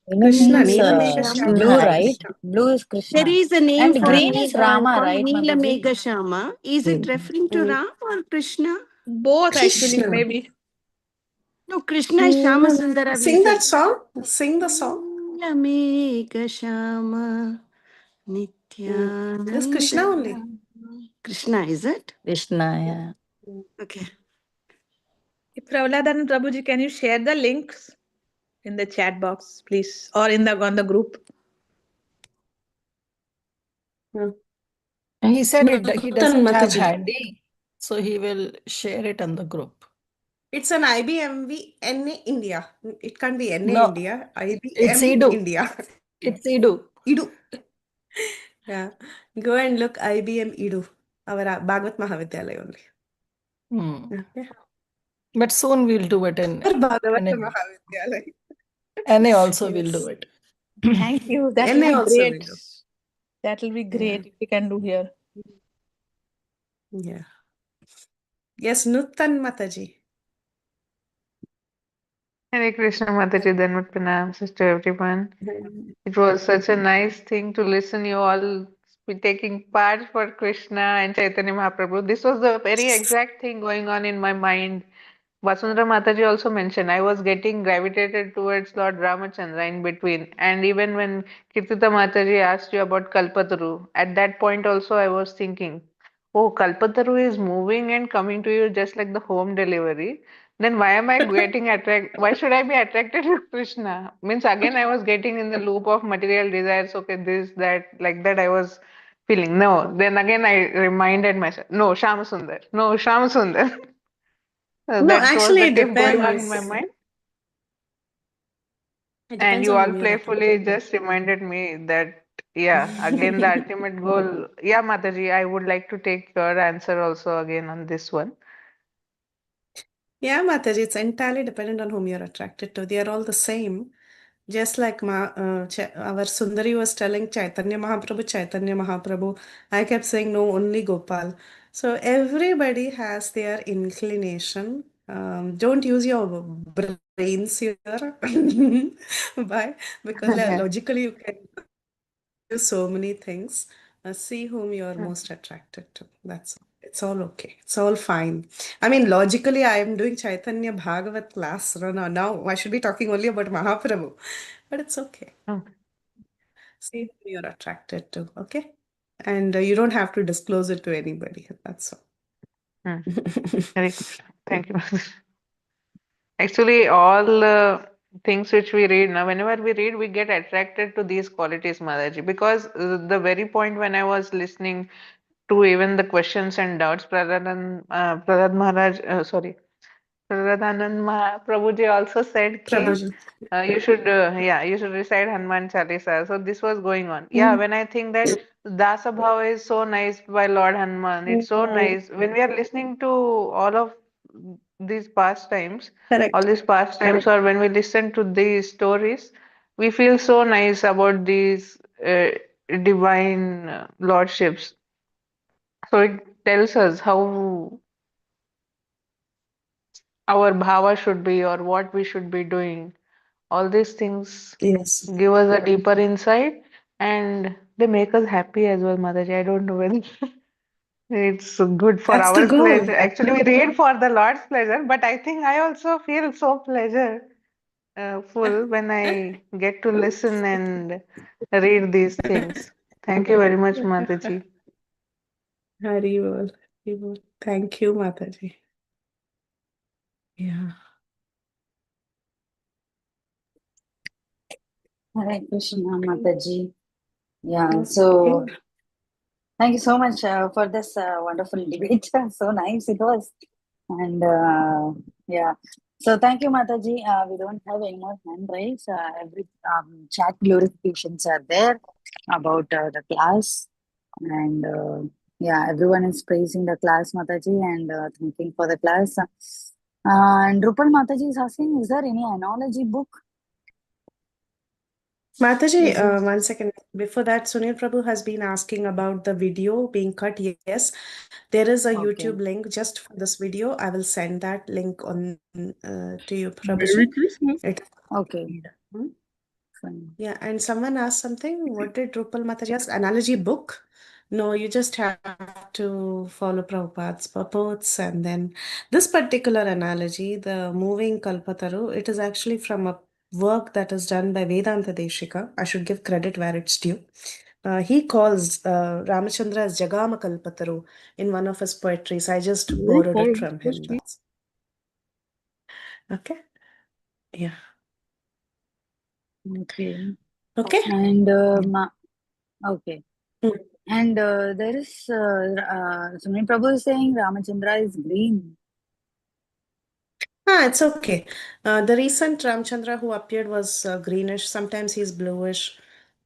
Neelam Krishna, means Neela Megha Megha Shama. blue, Shama. right? Krishna. Blue is There Krishna. is a name And for green is Rama, called right, Neela Mataji? Megha Shama. Is it referring to Ram or Krishna? Both actually, Krishna. maybe. No, Krishna is Shama Sundara, we Sing that said. song. Sing the song. Neela Megha Shama This Krishna Nityananda. only. Krishna, is it? Krishna, yeah. Okay. Prahlad and Prabhuji, can you share the links in the chat box, please? Or on the group? He said he Nutan doesn't have Mataji. handy, so he will share it on the group. It's an IBMV NA India. It can't be NA No, India. it's IBM Edu. India. It's Edu. Idu. Yeah. Go and look IBM Idu. Our Bhagavat Mahavidyalaya only. Hmm. Okay. But soon we'll do it in Or Bhagavata NA. Mahavidyalaya. NA also will Yes. do it. Thank you. That will NA be also great. will do. That will be Yeah. great if we can do here. Yeah. Yes, Nutan Mataji. Hare Krishna Mataji, Dhanvat Pranams to everyone. It was such a nice thing to listen you all be taking part for Krishna and Chaitanya Mahaprabhu. This was the very exact thing going on in my mind. Vasundhara Mataji also mentioned I was getting gravitated towards Lord Ramachandra in between. And even when Kirtita Mataji asked you about Kalpataru, at that point also I was thinking, oh, Kalpataru is moving and coming to you just like the home delivery. then why am I getting attracted? Why should I be attracted to Krishna? Means again, I was getting in the loop of material desires. Okay, this, that, like that. I was feeling no. Then again, I reminded myself, no, Sham Sundar, no, Sham Sundar. So No, that was actually, the it clip going on in my depends. mind. It And depends you on all whom you're playfully attracted just reminded me that, yeah, again, the to. ultimate goal. Yeah, Mataji, I would like to take your answer also again on this one. Yeah, Mataji, it's entirely dependent on whom you're attracted to. They are all the same. Just like our Sundari was telling Chaitanya Mahaprabhu, I kept saying, no, only Gopal. So everybody has their inclination. Don't use your brains here. Why? Because logically you can do so many things. See whom you're most attracted to. That's all. It's all okay. It's all fine. I mean, logically, I am doing Chaitanya Bhagavat class. Now I should be talking only about Mahaprabhu, but it's okay. Okay. See whom you're attracted to, okay? And you don't have to disclose it to anybody. That's all. Hare Krishna. Thank you. Actually, all things which we read now, whenever we read, we get attracted to these qualities, Madaji. Because the very point when I was listening to even the questions and doubts, Prahlad Maharaj, sorry, Radhanand Prabhuji also said, "K, Prabhuji. you should recite Hanuman Chalisa." So this was going on. Yeah, when I think that Dasa Bhava is so nice by Lord Hanuman, it's so nice. When we are listening to all of these pastimes, all Correct. these pastimes, or when we listen to these stories, we feel so nice about these divine lordships. So it tells us how our bhava should be or what we should be doing. All these things Yes. give us a deeper insight and they make us happy as well, Mataji. I don't know whether it's good for That's the our goal. pleasure. Actually, we read for the Lord's pleasure, but I think I also feel so pleasure full when I get to listen and read these things. Thank you very much, Mataji. Hari bol. Hari bol. Thank you, Mataji. Yeah. Hare Krishna, Mataji. Yeah, Okay. so thank you so much for this wonderful debate. So nice it was. And yeah, so thank you, Mataji. We don't have any more hand raise. Every chat glorifications are there about the class. And yeah, everyone is praising the class, Mataji, and thanking for the class. And Rupal Mataji is asking, is there any analogy book? Mataji, 1 second. Before that, Sunil Prabhu has been asking about the video being cut. Yes, there is a Okay. YouTube link just for this video. I will send that link on to you, Merry Prabhuji. Christmas. Okay. Hmm? Fine. Yeah, and someone asked something. What did Rupal Mataji ask? Analogy book? No, you just have to follow Prabhupada's purports. And then this particular analogy, the moving Kalpataru, it is actually from a work that is done by Vedanta Deshika. I should give credit where it's due. He calls Ramachandra as Jagama Kalpataru in one of his poetries. I just Very borrowed fond it of from this him. question. That's okay. Yeah. Okay. Okay. And okay. Mm. And there is Sunil Prabhu is saying Ramachandra is green. It's okay. The recent Ramchandra who appeared was greenish. Sometimes he's bluish.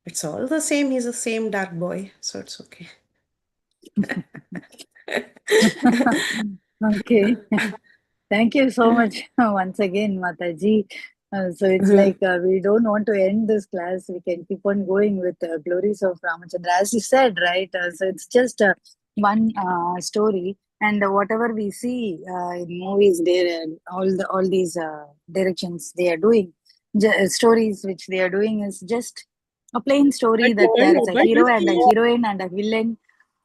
It's all the same. He's the same dark boy, so it's okay. Okay. Thank you so much once again, Mataji. So it's like we don't want to end this class. We can keep on going with glories of Ramachandra, as you said, right? So it's just one story, and whatever we see in movies, there all these directions they are doing, stories which they are doing is just a plain story that there is a hero and a heroine and a villain.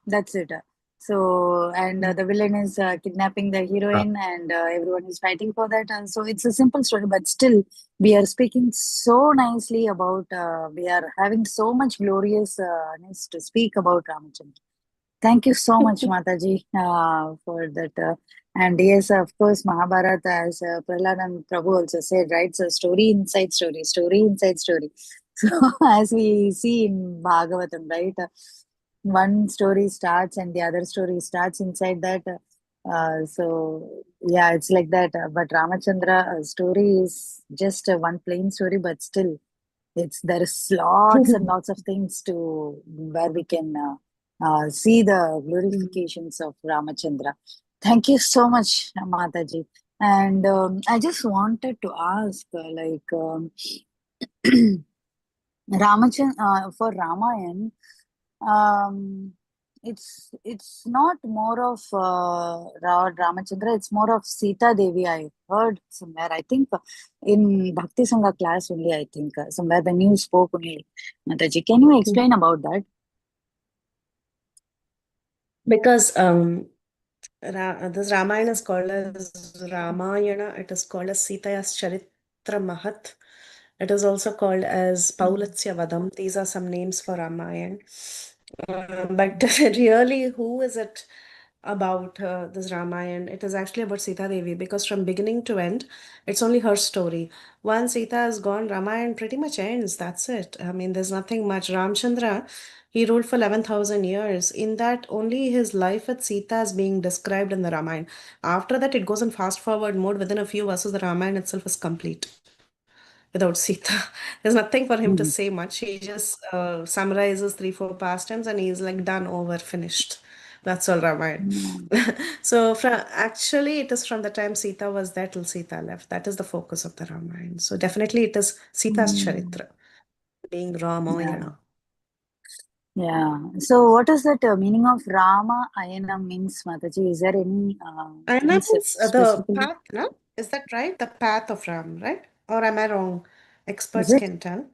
That's it. So, and the villain is kidnapping the heroine, and everyone is fighting for that. And so, it's a simple story, but still, we are speaking so nicely about. We are having so much gloriousness to speak about Ramachandra. Thank you so much, Mataji, for that. And yes, of course, Mahabharata, as Prahlad and Prabhu also said, right? So story inside story, story inside story. So as we see in Bhagavatam, right? One story starts and the other story starts inside that. So yeah, it's like that. But Ramachandra story is just one plain story, but still, there is lots and lots of things to where we can see the glorifications of Ramachandra. Thank you so much, Mataji. And I just wanted to ask, for Ramayan, um, it's not more of Ramachandra, it's more of Sita Devi. I heard somewhere. I think in Bhakti Sangha class only. I think somewhere when you spoke only, Mataji. Can you explain about that? Because this Ramayana is called as Ramayana. It is called as Sitaya's Charitra Mahat. It is also called as Paulatsya Vadam. These are some names for Ramayana. But really, who is it about this Ramayana? It is actually about Sita Devi, because from beginning to end, it's only her story. Once Sita is gone, Ramayana pretty much ends. That's it. I mean, there's nothing much. Ramchandra, he ruled for 11,000 years. In that, only his life with Sita is being described in the Ramayana. After that, it goes in fast forward mode. Within a few verses, the Ramayana itself is complete without Sita. There's nothing for him to say much. He just summarizes 3-4 pastimes and he's like done, over, finished. That's all Ramayana. So actually it is from the time Sita was there till Sita left. That is the focus of the Ramayana. So definitely it is Sita's Charitra, being Ramayana. Yeah. So what is that meaning of Rama Ayana means, Mataji? Is there any Ayana things means the specifically? path, no? Is that right? The path of Ram, right? Or am I wrong? Is Experts it? can tell.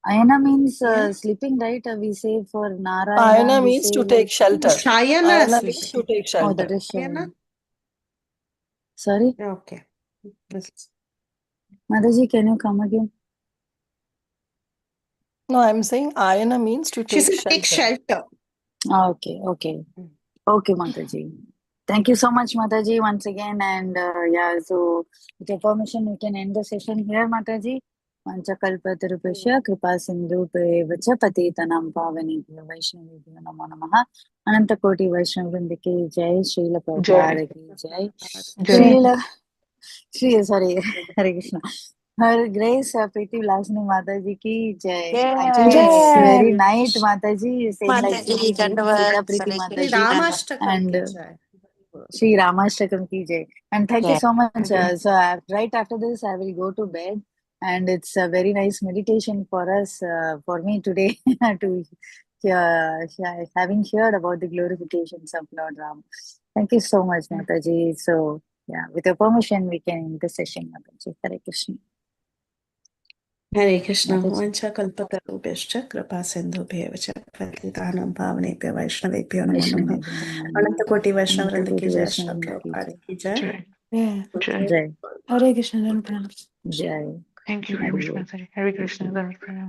Ayana means Yeah. sleeping, right? We say for Narayana, Ayana we means say to take shelter. Shayana is Ayana means to sleeping. take oh, that shelter. is Ayana? Shayana. Sorry? Okay. Mataji, can you come again? No, I'm saying Ayana means to She take said shelter. take shelter. Okay. Okay, Mataji. Thank you so much, Mataji, once again. And yeah, so with your permission, we can end the session here, Mataji. Vanchakalpatarupesya kripa sindhupe vacha patitanam pavanebhyo vaishnavebhyo namo namaha. Anantakoti Vaishnavindiki Jai, Srila Prabhupada ki Jai. Jai. Sorry, Hare Krishna. Her Grace Pritivilasini Mataji ki Jai. Actually, Yay. it's very Jai. night, Mataji, same like Mataji, Sita Dandavat, Priti Hare Sri Mataji. Krishna. Ramashtakam And ki jai. Sri Ramashtakam ki Jai. And thank you Jai. so much. So right after this, I will go to bed. And it's a very nice meditation for us, for me today, to having heard about the glorifications of Lord Ram. Thank you so much, Mataji. So, yeah, with your permission, we can end the session, Mataji. Hare Krishna. Hare Krishna. Mataji. Vancha kalpatarubhyascha kripa sindhubhyo vacha patitanam pavanebhyo vaishnavebhyo namo namaha. Anantakoti Vaishnavindiki Jai, Srila Prabhupada ki jai. Yeah. Jai. Jai. Hare Krishna. Jai. Thank you very much, Mataji. Hare Krishna.